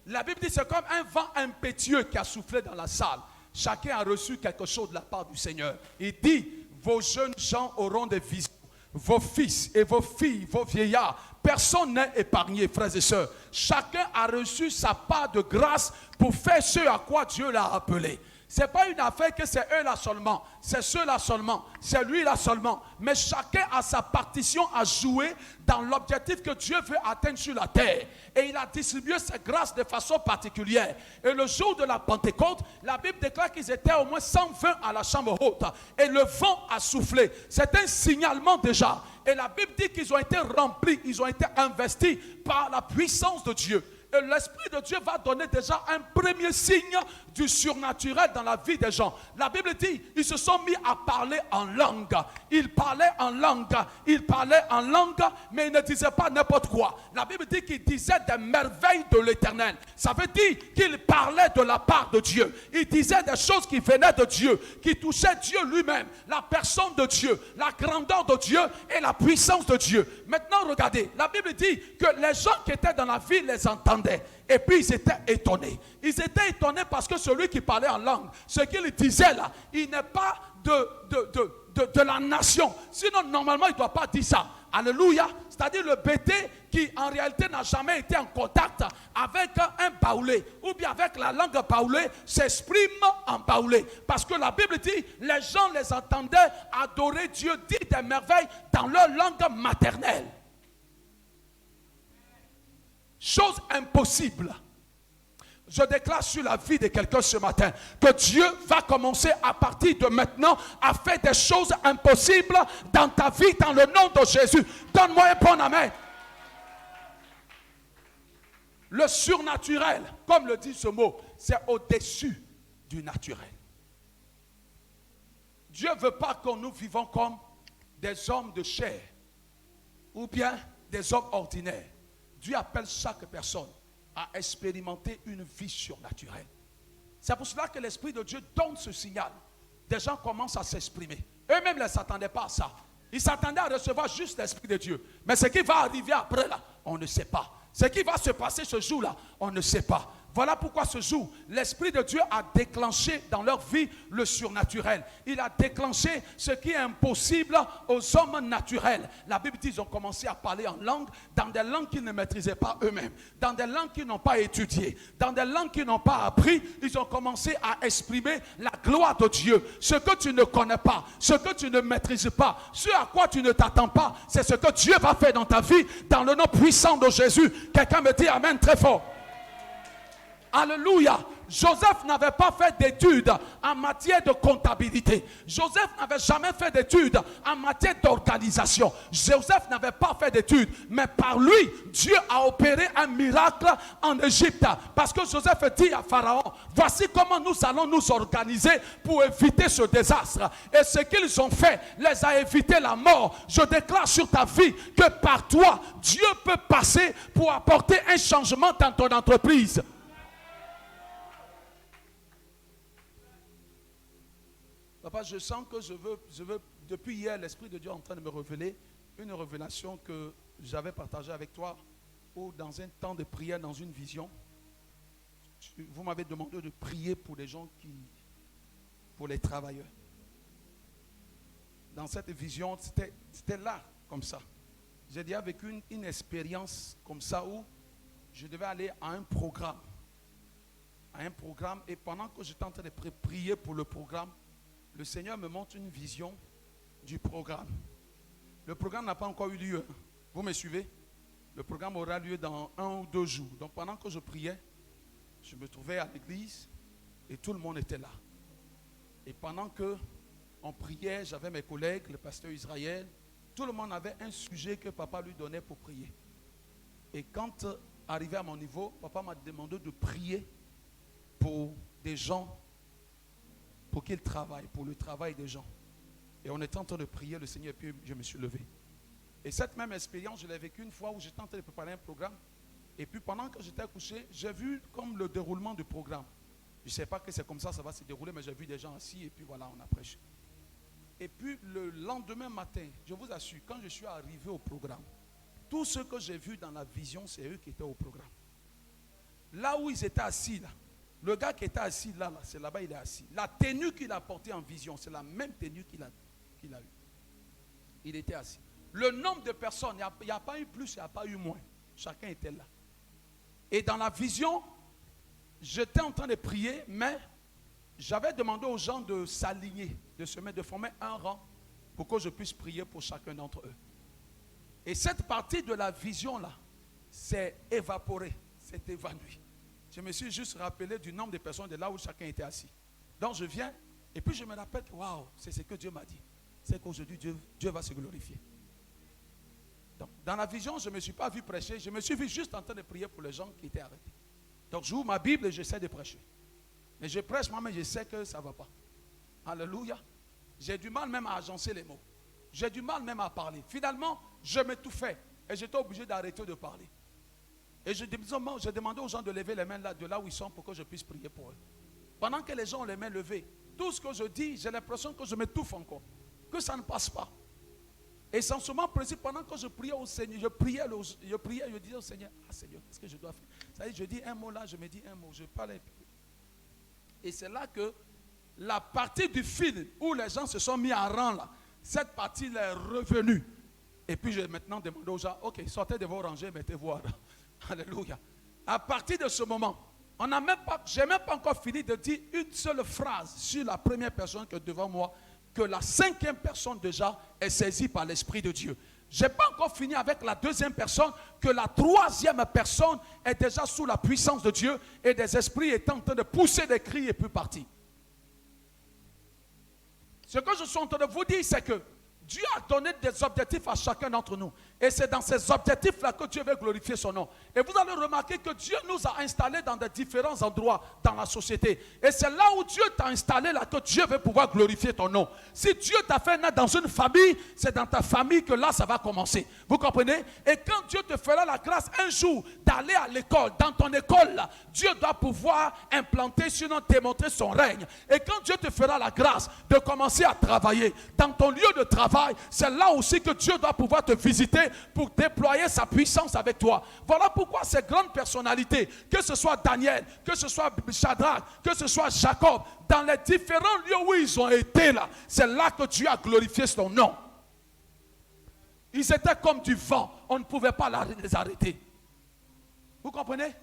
La Bible dit que c'est comme un vent impétueux qui a soufflé dans la salle. Chacun a reçu quelque chose de la part du Seigneur. Il dit, vos jeunes gens auront des visions. Vos fils et vos filles, vos vieillards, personne n'est épargné, frères et sœurs. Chacun a reçu sa part de grâce pour faire ce à quoi Dieu l'a appelé. Ce n'est pas une affaire que c'est eux là seulement, c'est ceux là seulement, c'est lui là seulement. Mais chacun a sa partition à jouer dans l'objectif que Dieu veut atteindre sur la terre. Et il a distribué ses grâces de façon particulière. Et le jour de la Pentecôte, la Bible déclare qu'ils étaient au moins 120 à la chambre haute. Et le vent a soufflé. C'est un signalement déjà. Et la Bible dit qu'ils ont été remplis, ils ont été investis par la puissance de Dieu. Et l'Esprit de Dieu va donner déjà un premier signe du surnaturel dans la vie des gens. La Bible dit, ils se sont mis à parler en langue. Ils parlaient en langue, mais ils ne disaient pas n'importe quoi. La Bible dit qu'ils disaient des merveilles de l'Éternel. Ça veut dire qu'ils parlaient de la part de Dieu. Ils disaient des choses qui venaient de Dieu, qui touchaient Dieu lui-même, la personne de Dieu, la grandeur de Dieu et la puissance de Dieu. Maintenant, regardez, la Bible dit que les gens qui étaient dans la ville les entendaient. Et puis ils étaient étonnés. Ils étaient étonnés parce que celui qui parlait en langue, ce qu'il disait là, il n'est pas de la nation. Sinon, normalement, il ne doit pas dire ça. Alléluia. C'est-à-dire le bêté qui, en réalité, n'a jamais été en contact avec un baoulé ou bien avec la langue baoulée, s'exprime en baoulé. Parce que la Bible dit, les gens les entendaient adorer Dieu, dire des merveilles dans leur langue maternelle. Chose impossible. Je déclare sur la vie de quelqu'un ce matin que Dieu va commencer à partir de maintenant à faire des choses impossibles dans ta vie dans le nom de Jésus. Donne-moi un bon amen. Le surnaturel, comme le dit ce mot, c'est au-dessus du naturel. Dieu ne veut pas que nous vivons comme des hommes de chair ou bien des hommes ordinaires. Dieu appelle chaque personne à expérimenter une vie surnaturelle. C'est pour cela que l'Esprit de Dieu donne ce signal. Des gens commencent à s'exprimer. Eux-mêmes ne s'attendaient pas à ça. Ils s'attendaient à recevoir juste l'Esprit de Dieu. Mais ce qui va arriver après là, on ne sait pas. Ce qui va se passer ce jour-là, on ne sait pas. Voilà pourquoi ce jour, l'Esprit de Dieu a déclenché dans leur vie le surnaturel. Il a déclenché ce qui est impossible aux hommes naturels. La Bible dit qu'ils ont commencé à parler en langue, dans des langues qu'ils ne maîtrisaient pas eux-mêmes, dans des langues qu'ils n'ont pas étudiées, dans des langues qu'ils n'ont pas appris. Ils ont commencé à exprimer la gloire de Dieu. Ce que tu ne connais pas, ce que tu ne maîtrises pas, ce à quoi tu ne t'attends pas, c'est ce que Dieu va faire dans ta vie, dans le nom puissant de Jésus. Quelqu'un me dit amen très fort. Alléluia. Joseph n'avait pas fait d'études en matière de comptabilité. Joseph n'avait jamais fait d'études en matière d'organisation. Joseph n'avait pas fait d'études. Mais par lui, Dieu a opéré un miracle en Égypte. Parce que Joseph dit à Pharaon, voici comment nous allons nous organiser pour éviter ce désastre. Et ce qu'ils ont fait les a évité la mort. Je déclare sur ta vie que par toi, Dieu peut passer pour apporter un changement dans ton entreprise. Papa, je sens que je veux, depuis hier, l'Esprit de Dieu est en train de me révéler une révélation que j'avais partagée avec toi, ou dans un temps de prière, dans une vision, vous m'avez demandé de prier pour les gens pour les travailleurs. Dans cette vision, c'était là, comme ça. J'ai déjà vécu une expérience comme ça où je devais aller à un programme. Et pendant que j'étais en train de prier pour le programme, le Seigneur me montre une vision du programme. Le programme n'a pas encore eu lieu. Vous me suivez? Le programme aura lieu dans 1 ou 2 jours. Donc pendant que je priais, je me trouvais à l'église Et tout le monde était là. Et pendant que on priait, j'avais mes collègues, le pasteur Israël, tout le monde avait un sujet que papa lui donnait pour prier. Et quand arrivé à mon niveau, papa m'a demandé de prier pour des gens, pour qu'ils travaillent, pour le travail des gens. Et on était en train de prier le Seigneur, et puis je me suis levé. Et cette même expérience, je l'ai vécue une fois où j'étais en train de préparer un programme. Et puis pendant que j'étais couché, j'ai vu comme le déroulement du programme. Je ne sais pas que c'est comme ça va se dérouler, mais j'ai vu des gens assis et puis voilà, on a prêché. Et puis le lendemain matin, je vous assure, quand je suis arrivé au programme, tout ce que j'ai vu dans la vision, c'est eux qui étaient au programme. Là où ils étaient assis, là, le gars qui était assis là, c'est là-bas, il est assis. La tenue qu'il a portée en vision, c'est la même tenue qu'il a eue. Il était assis. Le nombre de personnes, il n'y a pas eu plus, il n'y a pas eu moins. Chacun était là. Et dans la vision, j'étais en train de prier, mais j'avais demandé aux gens de s'aligner, de se mettre, de former un rang pour que je puisse prier pour chacun d'entre eux. Et cette partie de la vision-là s'est évaporée, s'est évanouie. Je me suis juste rappelé du nombre de personnes de là où chacun était assis. Donc je viens et puis je me rappelle que waouh, c'est ce que Dieu m'a dit. C'est qu'aujourd'hui Dieu va se glorifier. Donc, dans la vision, je ne me suis pas vu prêcher, je me suis vu juste en train de prier pour les gens qui étaient arrêtés. Donc j'ouvre ma Bible et j'essaie de prêcher. Mais je prêche moi, mais je sais que ça ne va pas. Alléluia. J'ai du mal même à agencer les mots. J'ai du mal même à parler. Finalement, je m'étouffais et j'étais obligé d'arrêter de parler. Et j'ai demandé aux gens de lever les mains de là où ils sont pour que je puisse prier pour eux. Pendant que les gens ont les mains levées, tout ce que je dis, j'ai l'impression que je m'étouffe encore, que ça ne passe pas. Et sans ce principe, pendant que je priais au Seigneur, je disais au Seigneur, ah Seigneur, qu'est-ce que je dois faire? Ça dit, je dis un mot là, je me dis un mot, je parle. Et c'est là que la partie du fil où les gens se sont mis en rang là, cette partie est revenue. Et puis j'ai maintenant demandé aux gens, ok, sortez de vos rangées, mettez-vous en rang. Alléluia. À partir de ce moment, j'ai même pas encore fini de dire une seule phrase sur la première personne qui est devant moi, que la cinquième personne déjà est saisie par l'Esprit de Dieu. Je n'ai pas encore fini avec la deuxième personne, que la troisième personne est déjà sous la puissance de Dieu et des esprits étant en train de pousser des cris et puis partir. Ce que je suis en train de vous dire, c'est que Dieu a donné des objectifs à chacun d'entre nous. Et c'est dans ces objectifs-là que Dieu veut glorifier son nom. Et vous allez remarquer que Dieu nous a installés dans des différents endroits dans la société. Et c'est là où Dieu t'a installé là que Dieu veut pouvoir glorifier ton nom. Si Dieu t'a fait naître dans une famille, c'est dans ta famille que là ça va commencer. Vous comprenez? Et quand Dieu te fera la grâce un jour d'aller à l'école, dans ton école là, Dieu doit pouvoir implanter, sinon démontrer son règne. Et quand Dieu te fera la grâce de commencer à travailler dans ton lieu de travail, c'est là aussi que Dieu doit pouvoir te visiter pour déployer sa puissance avec toi. Voilà pourquoi ces grandes personnalités, que ce soit Daniel, que ce soit Shadrach, que ce soit Jacob, dans les différents lieux où ils ont été là, c'est là que Dieu a glorifié son nom. Ils étaient comme du vent, on ne pouvait pas les arrêter. Vous comprenez?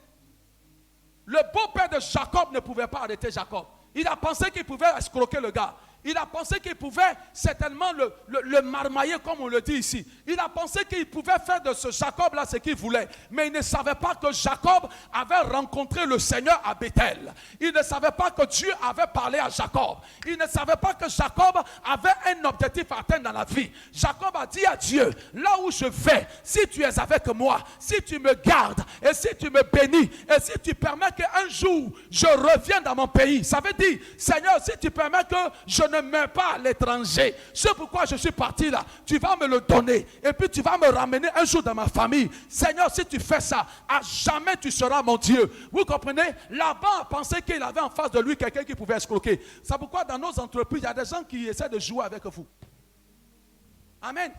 Le beau-père de Jacob ne pouvait pas arrêter Jacob. Il a pensé qu'il pouvait escroquer le gars. Il a pensé qu'il pouvait certainement le marmailler comme on le dit ici. Il a pensé qu'il pouvait faire de ce Jacob-là ce qu'il voulait. Mais il ne savait pas que Jacob avait rencontré le Seigneur à Bethel. Il ne savait pas que Dieu avait parlé à Jacob. Il ne savait pas que Jacob avait un objectif à atteindre dans la vie. Jacob a dit à Dieu, là où je vais, si tu es avec moi, si tu me gardes et si tu me bénis et si tu permets qu'un jour je revienne dans mon pays, ça veut dire, Seigneur, si tu permets que je ne meurs pas à l'étranger, c'est pourquoi je suis parti là, tu vas me le donner et puis tu vas me ramener un jour dans ma famille. Seigneur, si tu fais ça, à jamais tu seras mon Dieu. Vous comprenez? Laban a pensé qu'il avait en face de lui quelqu'un qui pouvait escroquer. C'est pourquoi dans nos entreprises, il y a des gens qui essaient de jouer avec vous. Amen.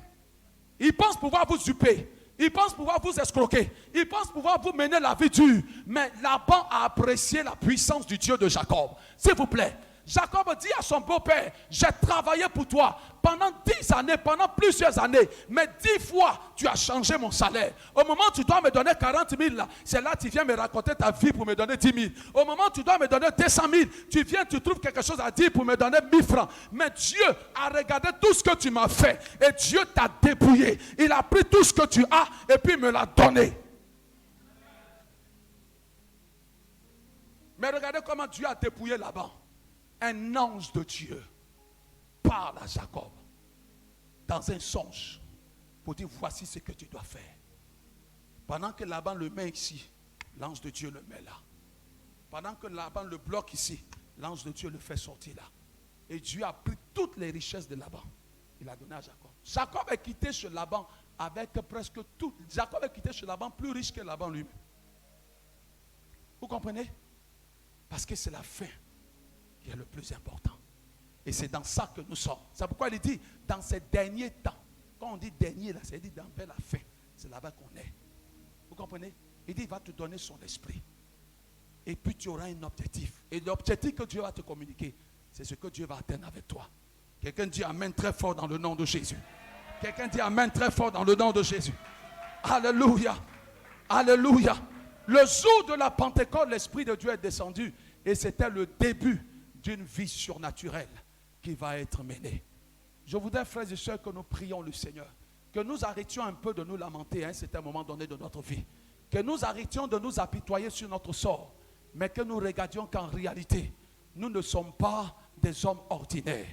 Ils pensent pouvoir vous duper. Ils pensent pouvoir vous escroquer. Ils pensent pouvoir vous mener la vie dure. Mais Laban a apprécié la puissance du Dieu de Jacob. S'il vous plaît. Jacob dit à son beau-père, j'ai travaillé pour toi pendant 10 années, pendant plusieurs années, mais 10 fois tu as changé mon salaire. Au moment où tu dois me donner 40 000, c'est là que tu viens me raconter ta vie pour me donner 10 000. Au moment où tu dois me donner 200 000, tu viens, tu trouves quelque chose à dire pour me donner 1000 francs. Mais Dieu a regardé tout ce que tu m'as fait et Dieu t'a dépouillé. Il a pris tout ce que tu as et puis me l'a donné. Mais regardez comment Dieu a dépouillé Laban. Un ange de Dieu parle à Jacob dans un songe pour dire voici ce que tu dois faire. Pendant que Laban le met ici, l'ange de Dieu le met là. Pendant que Laban le bloque ici, l'ange de Dieu le fait sortir là. Et Dieu a pris toutes les richesses de Laban. Il a donné à Jacob. Jacob est quitté chez Laban avec presque tout. Jacob est quitté chez Laban plus riche que Laban lui-même. Vous comprenez? Parce que c'est la fin qui est le plus important. Et c'est dans ça que nous sommes. C'est pourquoi il dit, dans ces derniers temps. Quand on dit dernier, là, c'est dit vers la fin. C'est là-bas qu'on est. Vous comprenez? Il dit, il va te donner son esprit. Et puis tu auras un objectif. Et l'objectif que Dieu va te communiquer, c'est ce que Dieu va atteindre avec toi. Quelqu'un dit amen très fort dans le nom de Jésus. Quelqu'un dit amen très fort dans le nom de Jésus. Alléluia. Alléluia. Le jour de la Pentecôte, l'Esprit de Dieu est descendu. Et c'était le début d'une vie surnaturelle qui va être menée. Je voudrais, frères et sœurs, que nous prions le Seigneur. Que nous arrêtions un peu de nous lamenter à un certain moment donné de notre vie. Que nous arrêtions de nous apitoyer sur notre sort. Mais que nous regardions qu'en réalité, nous ne sommes pas des hommes ordinaires.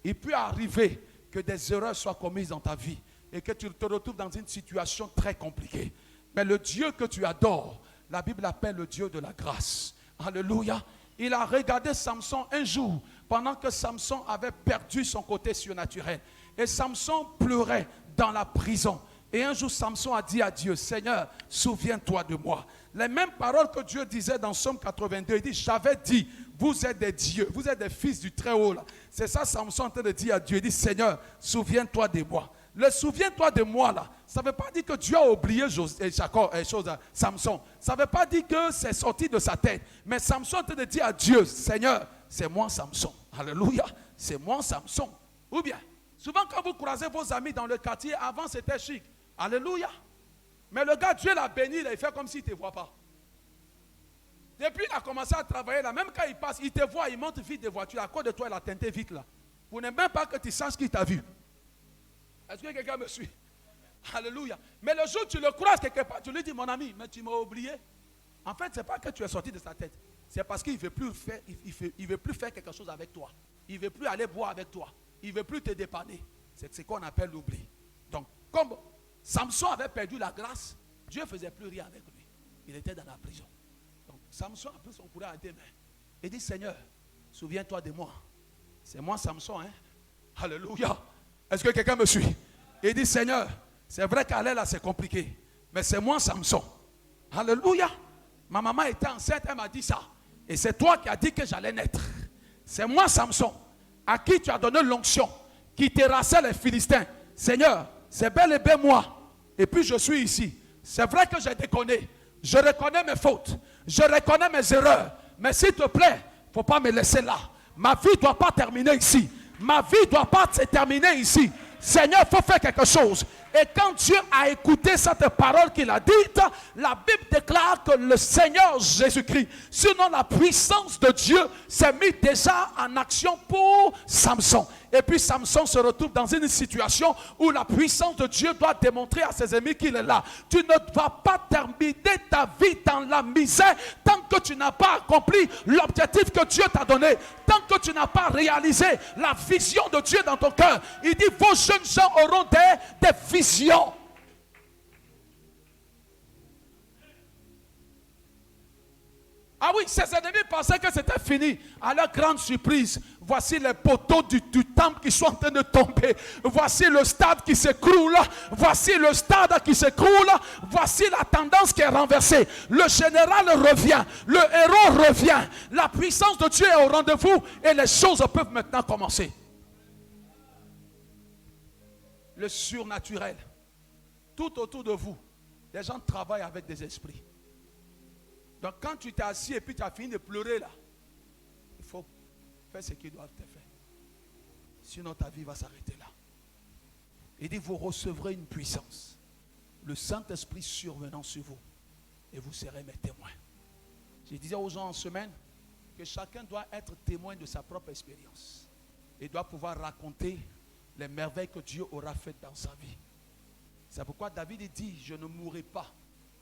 Il peut arriver que des erreurs soient commises dans ta vie et que tu te retrouves dans une situation très compliquée. Mais le Dieu que tu adores, la Bible appelle le Dieu de la grâce. Alléluia. Il a regardé Samson un jour pendant que Samson avait perdu son côté surnaturel. Et Samson pleurait dans la prison. Et un jour, Samson a dit à Dieu, Seigneur, souviens-toi de moi. Les mêmes paroles que Dieu disait dans Somme 82, il dit, j'avais dit, vous êtes des dieux, vous êtes des fils du Très-Haut. C'est ça Samson est en train de dire à Dieu, il dit, Seigneur, souviens-toi de moi. Le souviens-toi de moi là, ça ne veut pas dire que Dieu a oublié Samson. Ça ne veut pas dire que c'est sorti de sa tête. Mais Samson est en train de dire à Dieu, Seigneur, c'est moi Samson. Alléluia, c'est moi Samson. Ou bien, souvent quand vous croisez vos amis dans le quartier, avant c'était chic. Alléluia. Mais le gars, Dieu l'a béni, il fait comme s'il ne te voit pas. Depuis il a commencé à travailler là, même quand il passe, il te voit, il monte vite des voitures. À cause de toi, il a teinté vite là. Pour ne même pas que tu saches qu'il t'a vu. Est-ce que quelqu'un me suit? Alléluia. Mais le jour où tu le croises quelque part, tu lui dis, mon ami, mais tu m'as oublié. En fait, ce n'est pas que tu es sorti de sa tête. C'est parce qu'il ne veut plus faire, il veut plus faire quelque chose avec toi. Il ne veut plus aller boire avec toi. Il ne veut plus te dépanner. C'est ce qu'on appelle l'oubli. Donc, comme Samson avait perdu la grâce, Dieu ne faisait plus rien avec lui. Il était dans la prison. Donc, Samson a pris son courage à deux mains. Il dit, Seigneur, souviens-toi de moi. C'est moi Samson, hein? Alléluia. Est-ce que quelqu'un me suit? Il dit, Seigneur, c'est vrai qu'aller là, c'est compliqué. Mais c'est moi Samson. Alléluia. Ma maman était enceinte, elle m'a dit ça. Et c'est toi qui as dit que j'allais naître. C'est moi Samson, à qui tu as donné l'onction, qui terrassait les Philistins. Seigneur, c'est bel et bien moi. Et puis je suis ici. C'est vrai que j'ai déconné. Je reconnais mes fautes. Je reconnais mes erreurs. Mais s'il te plaît, il ne faut pas me laisser là. Ma vie ne doit pas terminer ici. Ma vie ne doit pas se terminer ici. Seigneur, il faut faire quelque chose. Et quand Dieu a écouté cette parole qu'il a dite, la Bible déclare que le Seigneur Jésus-Christ, sinon la puissance de Dieu, s'est mis déjà en action pour Samson. Et puis Samson se retrouve dans une situation où la puissance de Dieu doit démontrer à ses ennemis qu'il est là. Tu ne vas pas terminer ta vie dans la misère tant que tu n'as pas accompli l'objectif que Dieu t'a donné. Tant que tu n'as pas réalisé la vision de Dieu dans ton cœur. Il dit, vos jeunes gens auront des visions. Ah oui, ses ennemis pensaient que c'était fini. À leur grande surprise, voici les poteaux du temple qui sont en train de tomber. Voici le stade qui s'écroule. Voici le stade qui s'écroule. Voici la tendance qui est renversée. Le général revient. Le héros revient. La puissance de Dieu est au rendez-vous et les choses peuvent maintenant commencer. Le surnaturel. Tout autour de vous, les gens travaillent avec des esprits. Donc quand tu t'es assis et puis tu as fini de pleurer là, il faut faire ce qu'ils doivent te faire. Sinon ta vie va s'arrêter là. Il dit, vous recevrez une puissance. Le Saint-Esprit survenant sur vous. Et vous serez mes témoins. Je disais aux gens en semaine que chacun doit être témoin de sa propre expérience. Il doit pouvoir raconter les merveilles que Dieu aura faites dans sa vie. C'est pourquoi David dit, je ne mourrai pas,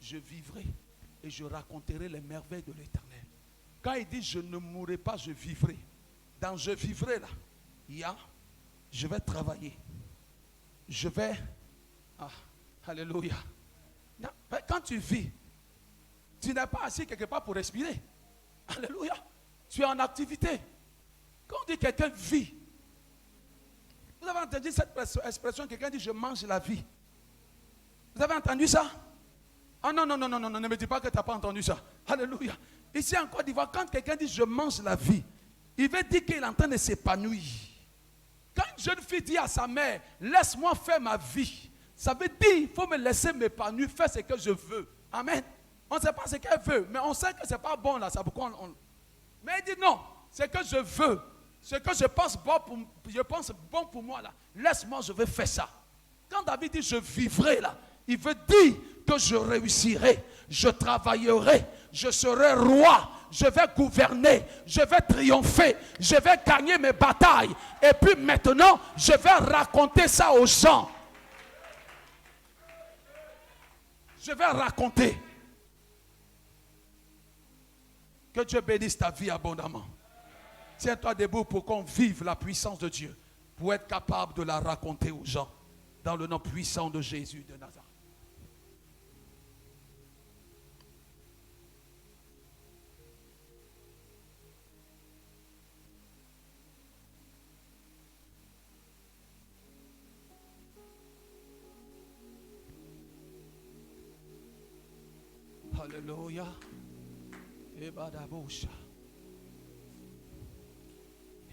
je vivrai. Et je raconterai les merveilles de l'Éternel. Quand il dit je ne mourrai pas, je vivrai. Dans je vivrai là, il y a je vais travailler. Je vais. Ah, alléluia. Quand tu vis, tu n'es pas assis quelque part pour respirer. Alléluia. Tu es en activité. Quand on dit quelqu'un vit, vous avez entendu cette expression, quelqu'un dit je mange la vie. Vous avez entendu ça? Ah non, non, non, non, non, ne me dis pas que tu n'as pas entendu ça. Alléluia. Ici en Côte d'Ivoire, quand quelqu'un dit je mange la vie, il veut dire qu'il est en train de s'épanouir. Quand une jeune fille dit à sa mère, laisse-moi faire ma vie, ça veut dire il faut me laisser m'épanouir, faire ce que je veux. Amen. On ne sait pas ce qu'elle veut, mais on sait que ce n'est pas bon là. Ça, pourquoi Mais il dit non, c'est que je veux, ce que je pense bon pour moi là, laisse-moi, je vais faire ça. Quand David dit je vivrai là, il veut dire que je réussirai, je travaillerai, je serai roi, je vais gouverner, je vais triompher, je vais gagner mes batailles. Et puis maintenant, je vais raconter ça aux gens. Je vais raconter. Que Dieu bénisse ta vie abondamment. Tiens-toi debout pour qu'on vive la puissance de Dieu, pour être capable de la raconter aux gens, dans le nom puissant de Jésus de Nazareth. Alléluia. Ebadabosha.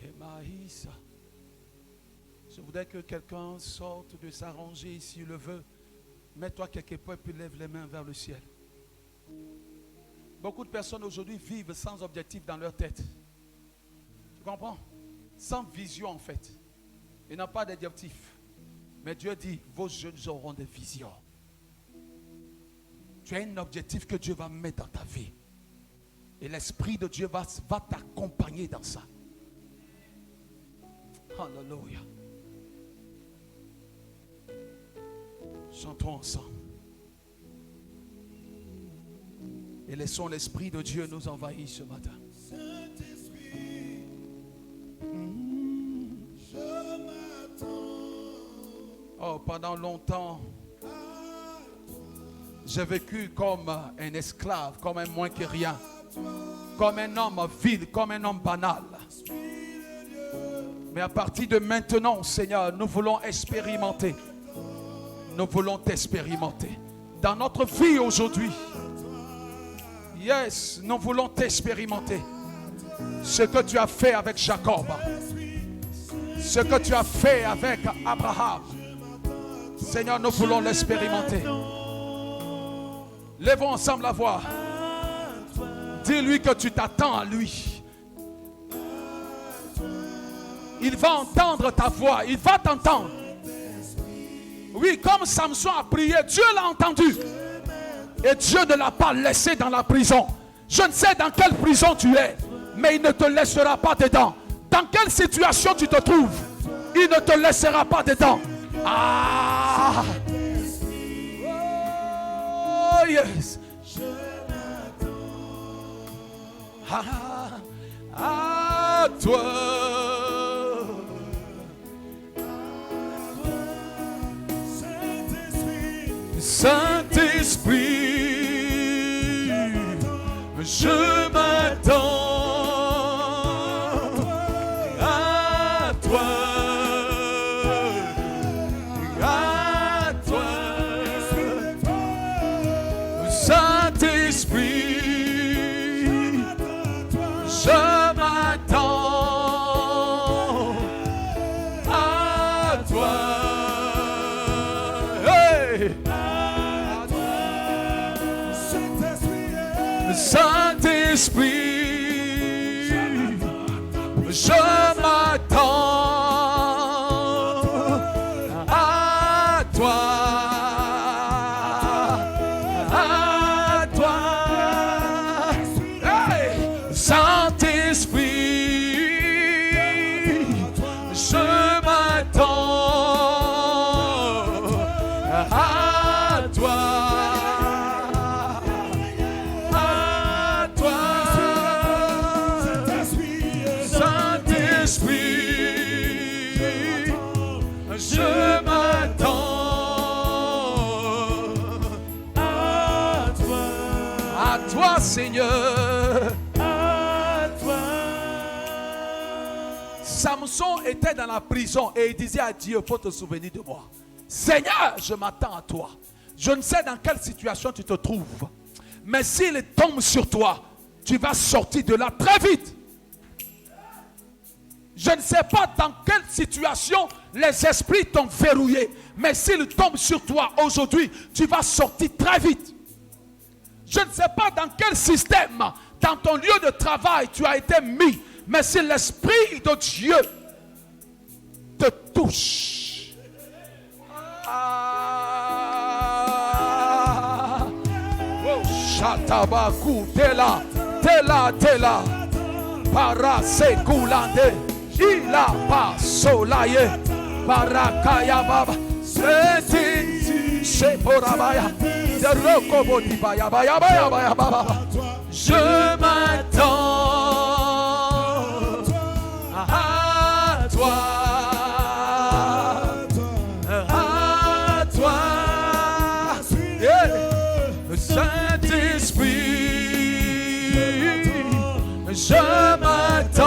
Emaïsa. Je voudrais que quelqu'un sorte de sa rangée s'il le veut. Mets-toi quelque part et puis lève les mains vers le ciel. Beaucoup de personnes aujourd'hui vivent sans objectif dans leur tête. Tu comprends? Sans vision en fait. Ils n'ont pas d'objectif. Mais Dieu dit, vos jeunes auront des visions. Tu as un objectif que Dieu va mettre dans ta vie. Et l'Esprit de Dieu va t'accompagner dans ça. Alléluia. Chantons ensemble. Et laissons l'Esprit de Dieu nous envahir ce matin. Saint-Esprit, je m'attends. Oh, pendant longtemps, j'ai vécu comme un esclave, comme un moins que rien, comme un homme vil, comme un homme banal. Mais à partir de maintenant, Seigneur, nous voulons expérimenter. Nous voulons t'expérimenter. Dans notre vie aujourd'hui, yes, nous voulons t'expérimenter. Ce que tu as fait avec Jacob, ce que tu as fait avec Abraham, Seigneur, nous voulons l'expérimenter. Lèvons ensemble la voix. Dis-lui que tu t'attends à lui. Il va entendre ta voix. Il va t'entendre. Oui, comme Samson a prié, Dieu l'a entendu. Et Dieu ne l'a pas laissé dans la prison. Je ne sais dans quelle prison tu es, mais il ne te laissera pas dedans. Dans quelle situation tu te trouves, il ne te laissera pas dedans. Ah! Oh yes! À toi. Saint-Esprit, je m'attends à toi, à toi, Saint-Esprit, je m'attends à toi. Hey! Saint-Esprit, je m'attends à toi, à toi. Hey! Saint-Esprit, je m'attends à toi. Seigneur. à toi. Samson était dans la prison et il disait à Dieu, faut te souvenir de moi. Seigneur, je m'attends à toi. Je ne sais dans quelle situation tu te trouves, mais s'il tombe sur toi, tu vas sortir de là très vite. Je ne sais pas dans quelle situation les esprits t'ont verrouillé, mais s'il tombe sur toi aujourd'hui, tu vas sortir très vite. Je ne sais pas dans quel système, dans ton lieu de travail, tu as été mis, mais si l'Esprit de Dieu te touche, Shatabaku, tela, para sekulande, ila pa solaye, para kaya baba, seti seporabaya, de rokobodi baya baya baya baya baba. Je m'attends à toi, à toi, yeah. Saint-Esprit, je m'attends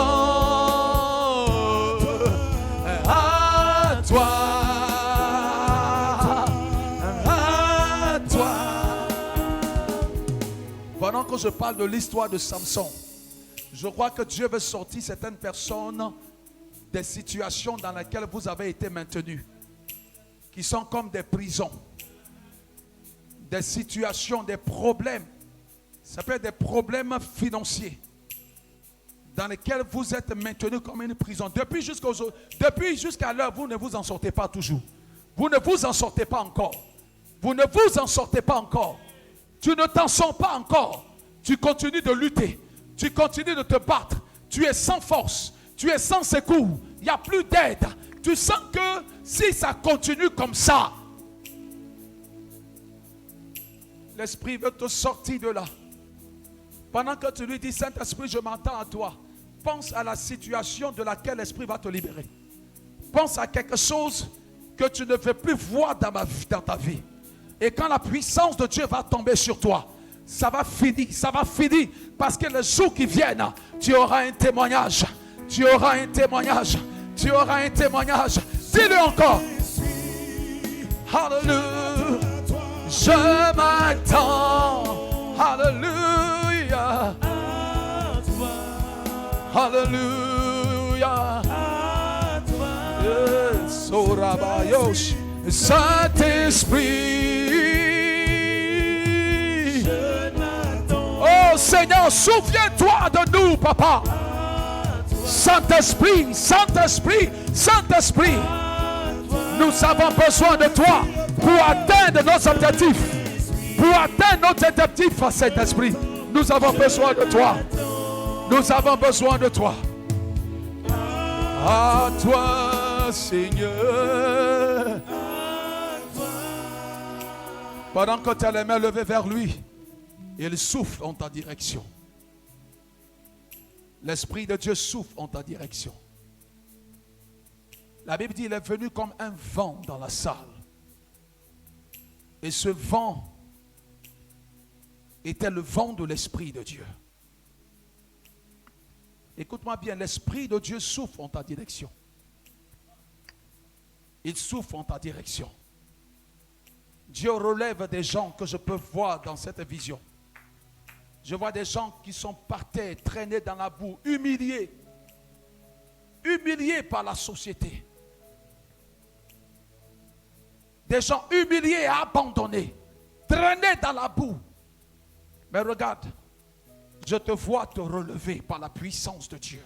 à toi, à toi. Pendant que je parle de l'histoire de Samson, je crois que Dieu veut sortir certaines personnes des situations dans lesquelles vous avez été maintenus, qui sont comme des prisons. Des situations, des problèmes, ça peut être des problèmes financiers dans lesquels vous êtes maintenus comme une prison. Depuis jusqu'à l'heure, vous ne vous en sortez pas toujours. Vous ne vous en sortez pas encore. Vous ne vous en sortez pas encore. Tu ne t'en sors pas encore. Tu continues de lutter. Tu continues de te battre. Tu es sans force. Tu es sans secours. Il n'y a plus d'aide. Tu sens que si ça continue comme ça, l'Esprit veut te sortir de là. Pendant que tu lui dis, Saint-Esprit, je m'attends à toi. Pense à la situation de laquelle l'Esprit va te libérer. Pense à quelque chose que tu ne veux plus voir dans ta vie. Et quand la puissance de Dieu va tomber sur toi, ça va finir. Parce que les jours qui viennent, tu auras un témoignage. Tu auras un témoignage. Tu auras un témoignage. Dis-le encore. Hallelujah. Je m'attends, Alléluia, Alléluia, Sorabayosh, Saint-Esprit. Oh Seigneur, souviens-toi de nous, Papa. Saint-Esprit, Saint-Esprit, Saint-Esprit, nous avons besoin de toi. Pour atteindre nos objectifs, Saint-Esprit, nous avons besoin de toi. Nous avons besoin de toi. À toi, Seigneur. Pendant que tu as les mains levées vers lui, il souffle en ta direction. L'Esprit de Dieu souffle en ta direction. La Bible dit qu'il est venu comme un vent dans la salle. Et ce vent était le vent de l'Esprit de Dieu. Écoute-moi bien, l'Esprit de Dieu souffle en ta direction. Il souffle en ta direction. Dieu relève des gens que je peux voir dans cette vision. Je vois des gens qui sont par terre, traînés dans la boue, humiliés par la société. Des gens humiliés et abandonnés, traînés dans la boue. Mais regarde, je te vois te relever par la puissance de Dieu.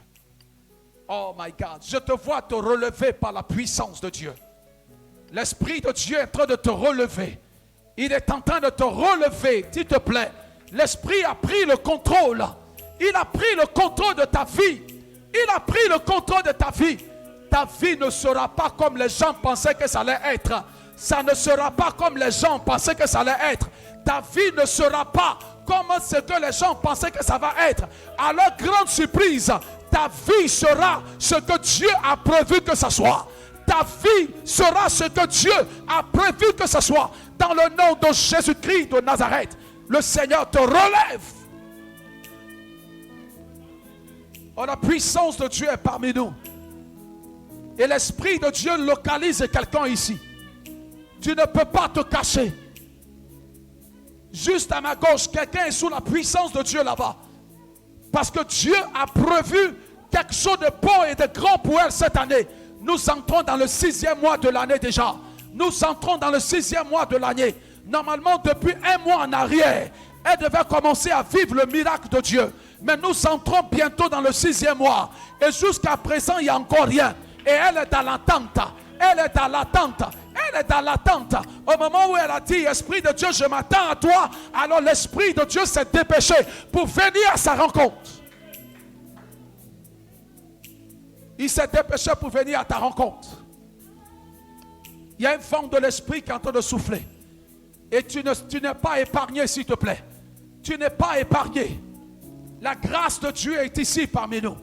Oh my God, je te vois te relever par la puissance de Dieu. L'Esprit de Dieu est en train de te relever. Il est en train de te relever, s'il te plaît. L'Esprit a pris le contrôle. Il a pris le contrôle de ta vie. Il a pris le contrôle de ta vie. Ta vie ne sera pas comme les gens pensaient que ça allait être. Ça ne sera pas comme les gens pensaient que ça allait être. Ta vie ne sera pas comme ce que les gens pensaient que ça va être. À leur grande surprise, ta vie sera ce que Dieu a prévu que ça soit. Ta vie sera ce que Dieu a prévu que ce soit. Dans le nom de Jésus-Christ de Nazareth, le Seigneur te relève. Oh, la puissance de Dieu est parmi nous. Et l'Esprit de Dieu localise quelqu'un ici. Tu ne peux pas te cacher. Juste à ma gauche, quelqu'un est sous la puissance de Dieu là-bas. Parce que Dieu a prévu quelque chose de beau et de grand pour elle cette année. Nous entrons dans le 6e mois de l'année déjà. Nous entrons dans le 6e mois de l'année. Normalement, depuis un mois en arrière, elle devait commencer à vivre le miracle de Dieu. Mais nous entrons bientôt dans le 6e mois. Et jusqu'à présent, il n'y a encore rien. Et elle est dans l'attente. Elle est dans l'attente. Elle est dans l'attente. Au moment où elle a dit, Esprit de Dieu, je m'attends à toi. Alors l'Esprit de Dieu s'est dépêché pour venir à sa rencontre. Il s'est dépêché pour venir à ta rencontre. Il y a une forme de l'Esprit qui est en train de souffler. Et tu n'es pas épargné, s'il te plaît. Tu n'es pas épargné. La grâce de Dieu est ici parmi nous.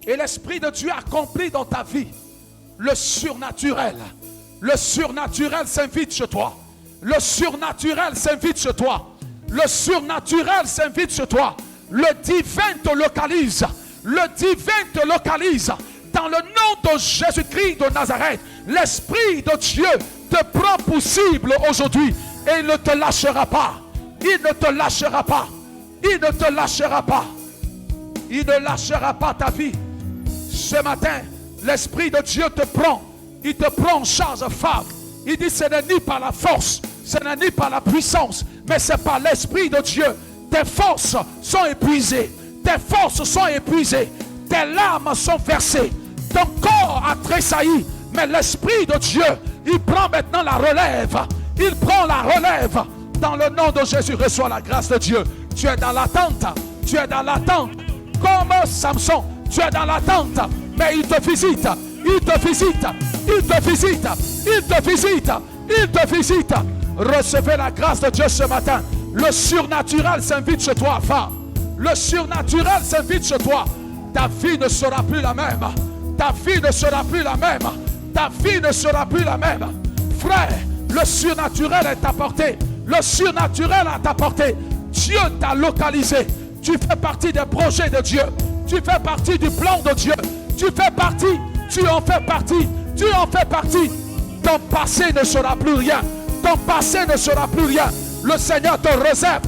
Et l'Esprit de Dieu accomplit dans ta vie le surnaturel. Le surnaturel s'invite chez toi. Le surnaturel s'invite chez toi. Le surnaturel s'invite chez toi. Le divin te localise. Le divin te localise. Dans le nom de Jésus-Christ de Nazareth, l'Esprit de Dieu te prend pour cible aujourd'hui. Et il ne te lâchera pas. Il ne te lâchera pas. Il ne te lâchera pas. Il ne lâchera pas ta vie. Ce matin, l'Esprit de Dieu te prend. Il te prend en charge, femme. Il dit, ce n'est ni par la force, ce n'est ni par la puissance, mais c'est par l'Esprit de Dieu. Tes forces sont épuisées. Tes forces sont épuisées. Tes larmes sont versées. Ton corps a tressailli. Mais l'Esprit de Dieu, il prend maintenant la relève. Il prend la relève. Dans le nom de Jésus, reçois la grâce de Dieu. Tu es dans l'attente. Tu es dans l'attente. Comme Samson, tu es dans l'attente. Mais il te visite. Il te visite. Il te visite. Il te visite. Il te visite. Recevez la grâce de Dieu ce matin. Le surnaturel s'invite chez toi, femme. Le surnaturel s'invite chez toi. Ta vie ne sera plus la même. Ta vie ne sera plus la même. Ta vie ne sera plus la même. Frère, le surnaturel est à portée. Le surnaturel est à portée. Dieu t'a localisé. Tu fais partie des projets de Dieu. Tu fais partie du plan de Dieu. Tu fais partie. Tu en fais partie. Tu en fais partie. Ton passé ne sera plus rien. Ton passé ne sera plus rien. Le Seigneur te réserve.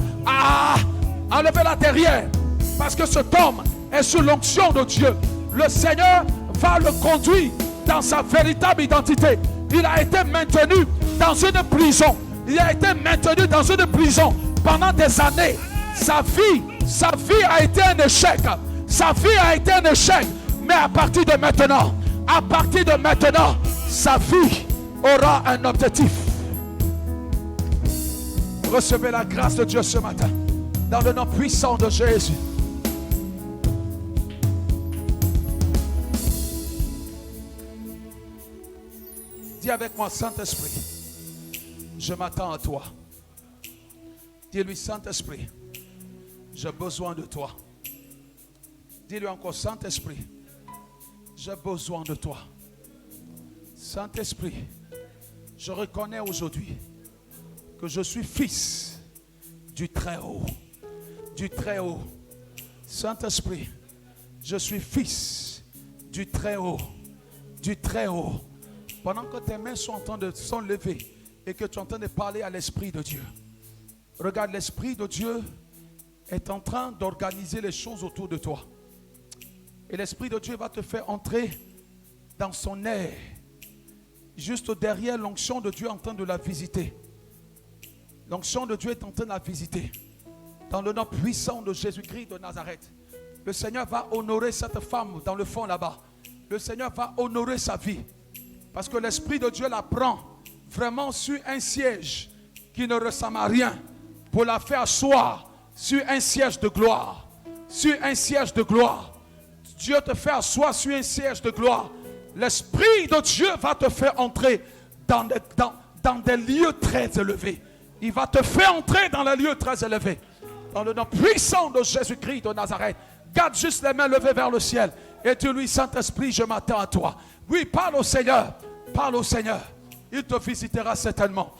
Enlevez la derrière. Parce que cet homme est sous l'onction de Dieu. Le Seigneur va le conduire dans sa véritable identité. Il a été maintenu dans une prison. Il a été maintenu dans une prison pendant des années. Sa vie a été un échec. Sa vie a été un échec. Mais à partir de maintenant, sa vie aura un objectif. Recevez la grâce de Dieu ce matin. Dans le nom puissant de Jésus. Dis avec moi, Saint-Esprit, je m'attends à toi. Dis-lui, Saint-Esprit, j'ai besoin de toi. Dis-lui encore, Saint-Esprit, j'ai besoin de toi. Saint-Esprit, je reconnais aujourd'hui que je suis fils du Très-Haut. Du Très-Haut. Saint-Esprit, je suis fils du Très-Haut. Du Très-Haut. Pendant que tes mains sont en train de s'enlever et que tu es en train de parler à l'Esprit de Dieu. Regarde, l'Esprit de Dieu est en train d'organiser les choses autour de toi. Et l'Esprit de Dieu va te faire entrer dans son air. Juste derrière l'onction de Dieu en train de la visiter. L'onction de Dieu est en train de la visiter. Dans le nom puissant de Jésus-Christ de Nazareth. Le Seigneur va honorer cette femme dans le fond là-bas. Le Seigneur va honorer sa vie. Parce que l'Esprit de Dieu la prend vraiment sur un siège qui ne ressemble à rien. Pour la faire asseoir sur un siège de gloire. Sur un siège de gloire. Dieu te fait asseoir sur un siège de gloire. L'Esprit de Dieu va te faire entrer dans des lieux très élevés. Il va te faire entrer dans les lieux très élevés. Dans le nom puissant de Jésus-Christ de Nazareth. Garde juste les mains levées vers le ciel. Et dis-lui, Saint-Esprit, je m'attends à toi. Oui, parle au Seigneur. Parle au Seigneur. Il te visitera certainement.